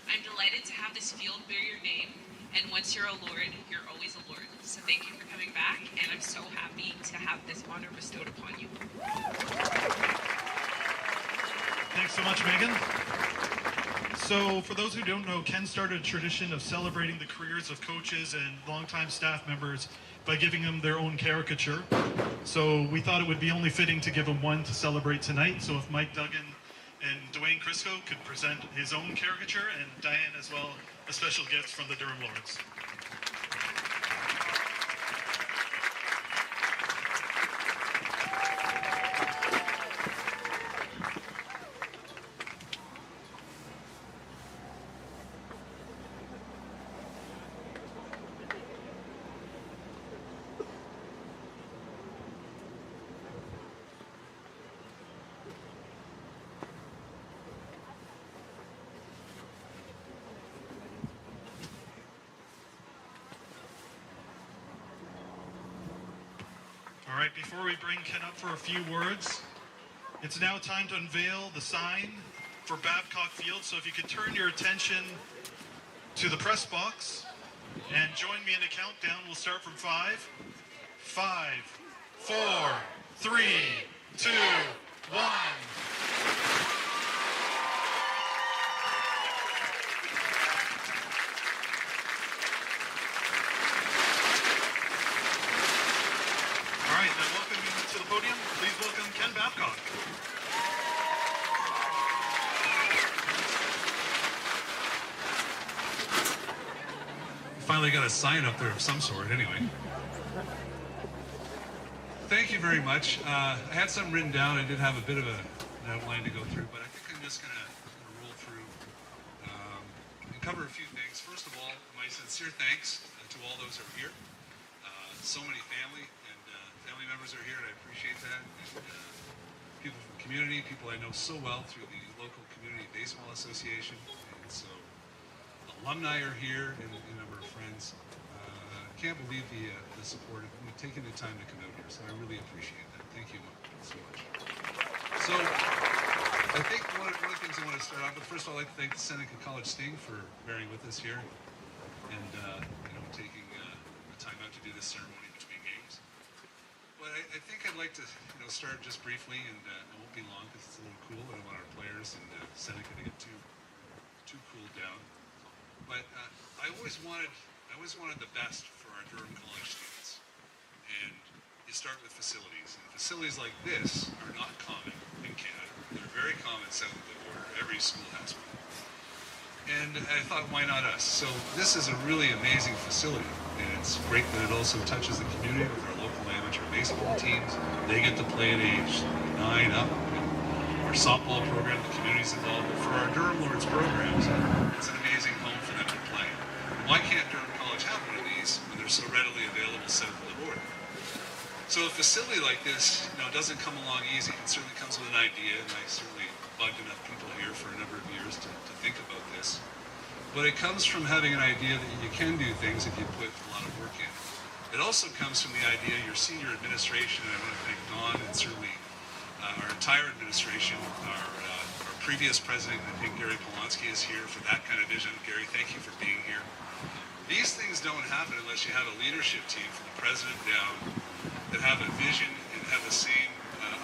I'm delighted to have this field bear your name, and once you're a Lord, you're always a Lord. So thank you for coming back, and I'm so happy to have this honor bestowed upon you. Thanks so much, Megan. So for those who don't know, Ken started a tradition of celebrating the careers of coaches and longtime staff members by giving them their own caricature. So we thought it would be only fitting to give him one to celebrate tonight. So if Mike Duggan and Dwayne Crisco could present his own caricature, and Diane as well, a special gift from the Durham Lords. All right, before we bring Ken up for a few words, it's now time to unveil the sign for Babcock Field. So if you could turn your attention to the press box and join me in a countdown. We'll start from 5. 5, 4, 3, 2, 1. All right, now welcome to the podium. Please welcome Ken Babcock. Finally got a sign up there of some sort, anyway. Thank you very much. I had some written down. I did have a bit of an outline to go through, but I think I'm just going to roll through and cover a few things. First of all, my sincere thanks to all those who are here. So many family members are here, and I appreciate that. And people from the community, people I know so well through the local community baseball association, and so alumni are here and a number of friends. I can't believe the support of taking the time to come out here, so I really appreciate that. Thank you so much. So I think one of the things I want to start off with, first of all, I'd like to thank the Seneca College Sting for bearing with us here and taking the time out to do this ceremony between games. But I think I'd like to start just briefly, and it won't be long because it's a little cool. I don't want our players and Seneca to get too cooled down. But I always wanted the best for our Durham College students. And you start with facilities. And facilities like this are not common in Canada. They're very common south of the border. Every school has one. And I thought, why not us? So this is a really amazing facility. And it's great that it also touches the community with our local amateur baseball teams. They get to play at age 9 up. Our softball program, the community's involved. But for our Durham Lords programs, it's an amazing home for them to play. Why can't Durham College have one of these when they're so readily available south of the border? So a facility like this, doesn't come along easy. It certainly comes with an idea, and I certainly bugged enough people here for a number of years to think about this. But it comes from having an idea that you can do things if you put a lot of work in. It also comes from the idea your senior administration, and I want to thank Don and certainly our entire administration, our previous president, I think Gary Polonsky is here for that kind of vision. Gary, thank you for being here. These things don't happen unless you have a leadership team from the president down that have a vision and have the same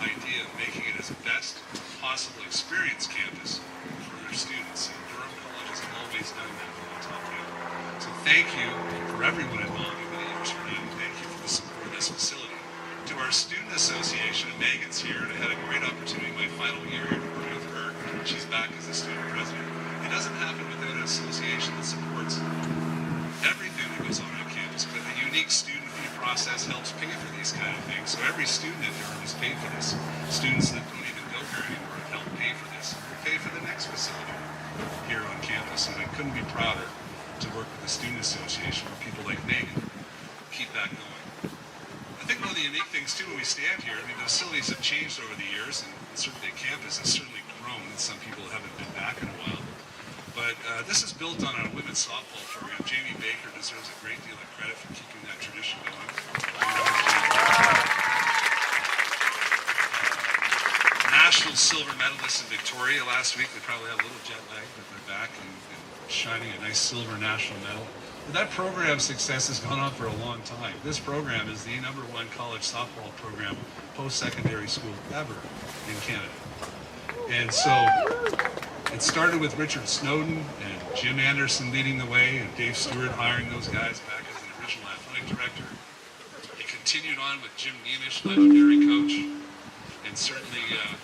idea of making it as the best possible experience campus for their students. And Durham College has always done that from the top down. So thank you for everyone involved over the years for that. Thank you for the support of this facility. To our student association, and Megan's here, and I had a great opportunity my final year here to work with her. She's back as the student president. It doesn't happen without an association that supports everything that goes on campus, but a unique student fee process helps pay for these kind of things. So every student in Durham is paid for this. Students that don't even go here anymore have helped pay for this. We pay for the next facility here on campus, and I couldn't be prouder to work with the student association with people like Megan. Keep that going. I think one of the unique things too when we stand here, the facilities have changed over the years, and certainly the campus has certainly grown, and some people haven't been back in a while. But this is built on our women's softball program. Jamie Baker deserves a great deal of credit for keeping that tradition going. National silver medalist in Victoria last week. They probably have a little jet lag, but they're back and shining a nice silver national medal. But that program's success has gone on for a long time. This program is the #1 college softball program post-secondary school ever in Canada. And so it started with Richard Snowden and Jim Anderson leading the way and Dave Stewart hiring those guys back as the original athletic director. It continued on with Jim Nemish, legendary coach, and certainly a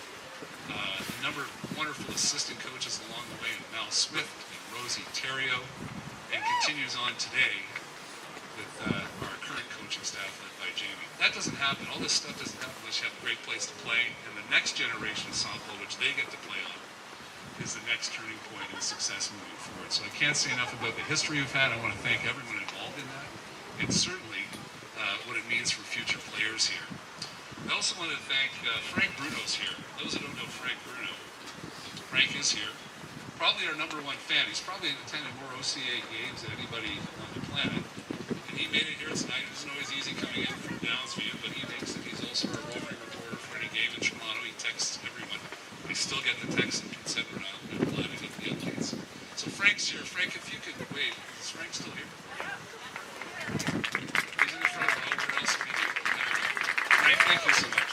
number of wonderful assistant coaches along the way, and Mal Smith and Rosie Theriault, and continues on today with our current coaching staff led by Jamie. That doesn't happen. All this stuff doesn't happen unless you have a great place to play, and the next generation of softball, which they get to play on, is the next turning point in success moving forward. So I can't say enough about the history we've had. I want to thank everyone involved in that, and certainly what it means for future players here. I also want to thank Frank Bruno's here. Those who don't know Frank Bruno, Frank is here. Probably our #1 fan. He's probably attended more OCA games than anybody on the planet. And he made it here tonight. It isn't always easy coming in from Downsview, but he makes it. He's also our roving reporter for any game in Toronto. He texts everyone. We still get the text and can send around. Frank's here. Frank, if you could wait. Is Frank still here? He's in the front row. Where else would he be? Frank, thank you so much.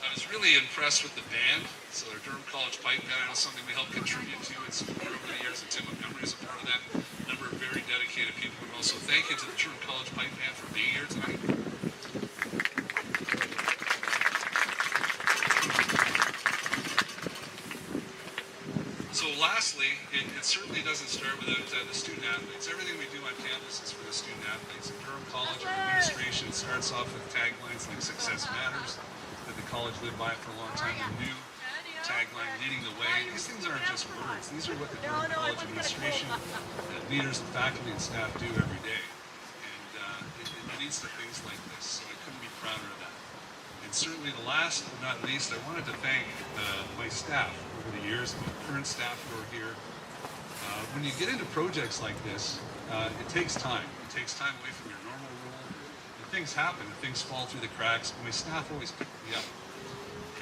I was really impressed with the band. So our Durham College pipe band, I know something we helped contribute to and support over the years, and Tim Montgomery is a part of that. A number of very dedicated people. And also thank you to the Durham College pipe band for being here tonight. So lastly, it certainly doesn't start without the student athletes. Everything we do on campus is for the student athletes. At Durham College, our administration starts off with taglines like "Success Matters," that the college lived by for a long time. The new tagline, "Leading the Way." These things aren't just words. These are what the Durham College administration, leaders, and faculty and staff do every day. And it leads to things like this. So I couldn't be prouder of that. And certainly the last but not least, I wanted to thank my staff over the years, my current staff who are here. When you get into projects like this, it takes time. It takes time away from your normal role. And things happen, and things fall through the cracks. My staff always picked me up,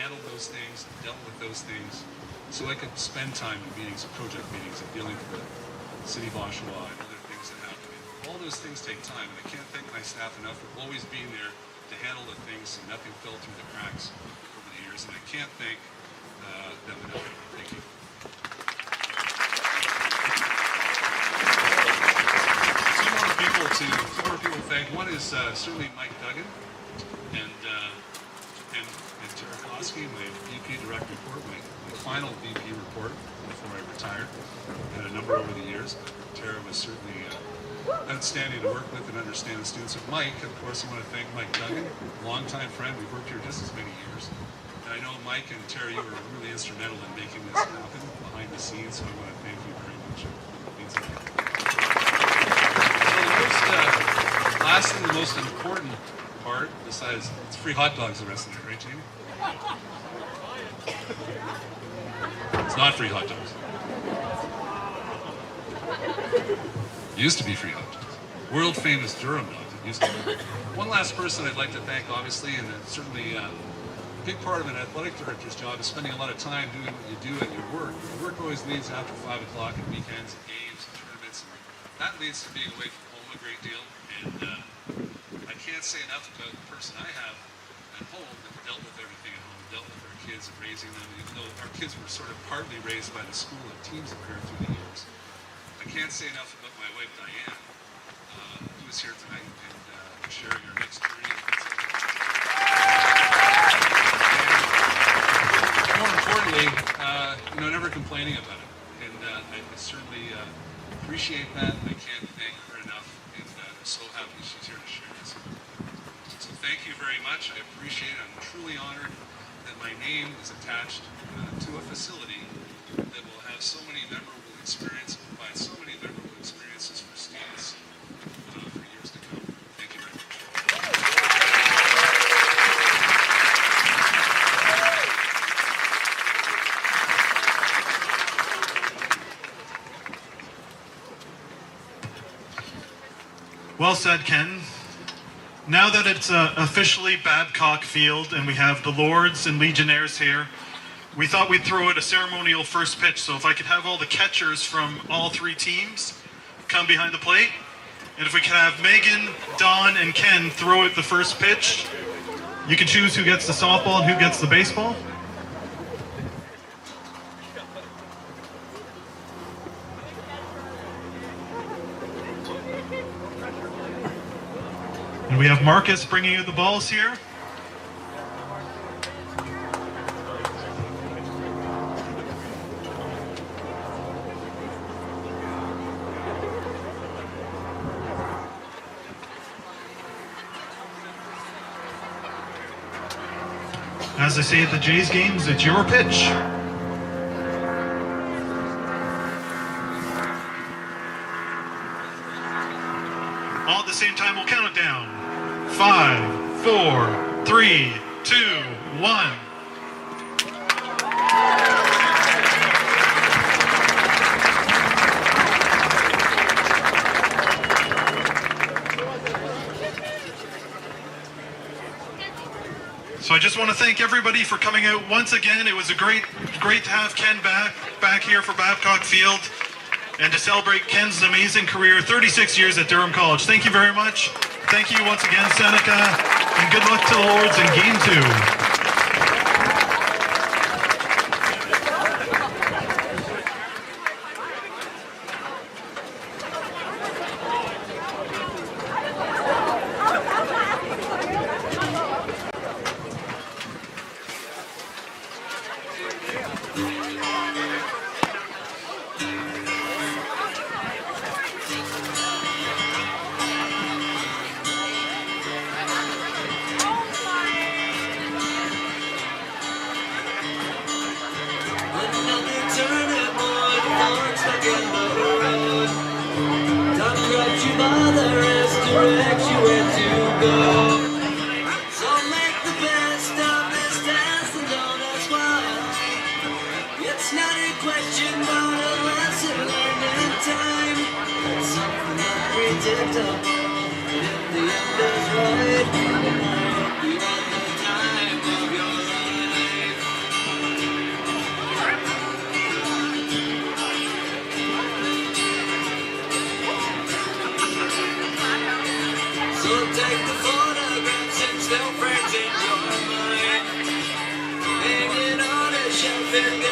handled those things, dealt with those things, so I could spend time in meetings, project meetings, and dealing with the City of Oshawa and other things that happen. And all those things take time, and I can't thank my staff enough for always being there to handle the things so nothing fell through the cracks over the years, and I can't thank them enough. Thank you. Two more people to thank. One is certainly Mike Duggan and Tara Klosky, my VP direct report, my final VP report before I retired. I had a number over the years. Tara was certainly outstanding to work with and understand the students. And Mike, of course, I want to thank Mike Duggan, longtime friend. We've worked here just as many years. And I know Mike and Tara, you were really instrumental in making this happen behind the scenes, so I want to thank you very much. It means a lot. Last and the most important part, besides it's free hot dogs the rest of the night, right, Jamie? It's not free hot dogs. It used to be free hot dogs. World famous Durham dogs. It used to be. One last person I'd like to thank, obviously, and certainly a big part of an athletic director's job is spending a lot of time doing what you do at your work. Your work always leads after 5 o'clock and weekends and games and tournaments, and that leads to being away from home a great deal. And I can't say enough about the person I have at home that dealt with everything at home, dealt with our kids and raising them, even though our kids were sort of partly raised by the school and teams that were through the years. I can't say enough about my wife, Diane, who is here tonight and sharing our next journey. And more importantly, never complaining about it. And I certainly appreciate that. I can't thank her enough. I'm so happy she's here to share this. So thank you very much. I appreciate it. I'm truly honored that my name is attached to a facility that will have so many memorable experiences, provide so many memorable experiences for students for years to come. Thank you very much. Well said, Ken. Now that it's officially Babcock Field and we have the Lords and Legionnaires here, we thought we'd throw out a ceremonial first pitch. So if I could have all the catchers from all three teams come behind the plate, and if we could have Megan, Don, and Ken throw out the first pitch. You can choose who gets the softball and who gets the baseball. And we have Marcus bringing you the balls here. As I say at the Jays games, it's your pitch. All at the same time, we'll count it down. 5, 4, 3, 2, 1. So I just just want to thank everybody for coming out once again. It was a great to have Ken back here for Babcock Field and to celebrate Ken's amazing career, 36 years at Durham College. Thank you very much. Thank you once again, Seneca, and good luck to the Lords in Game 2. Hanging on a shelf in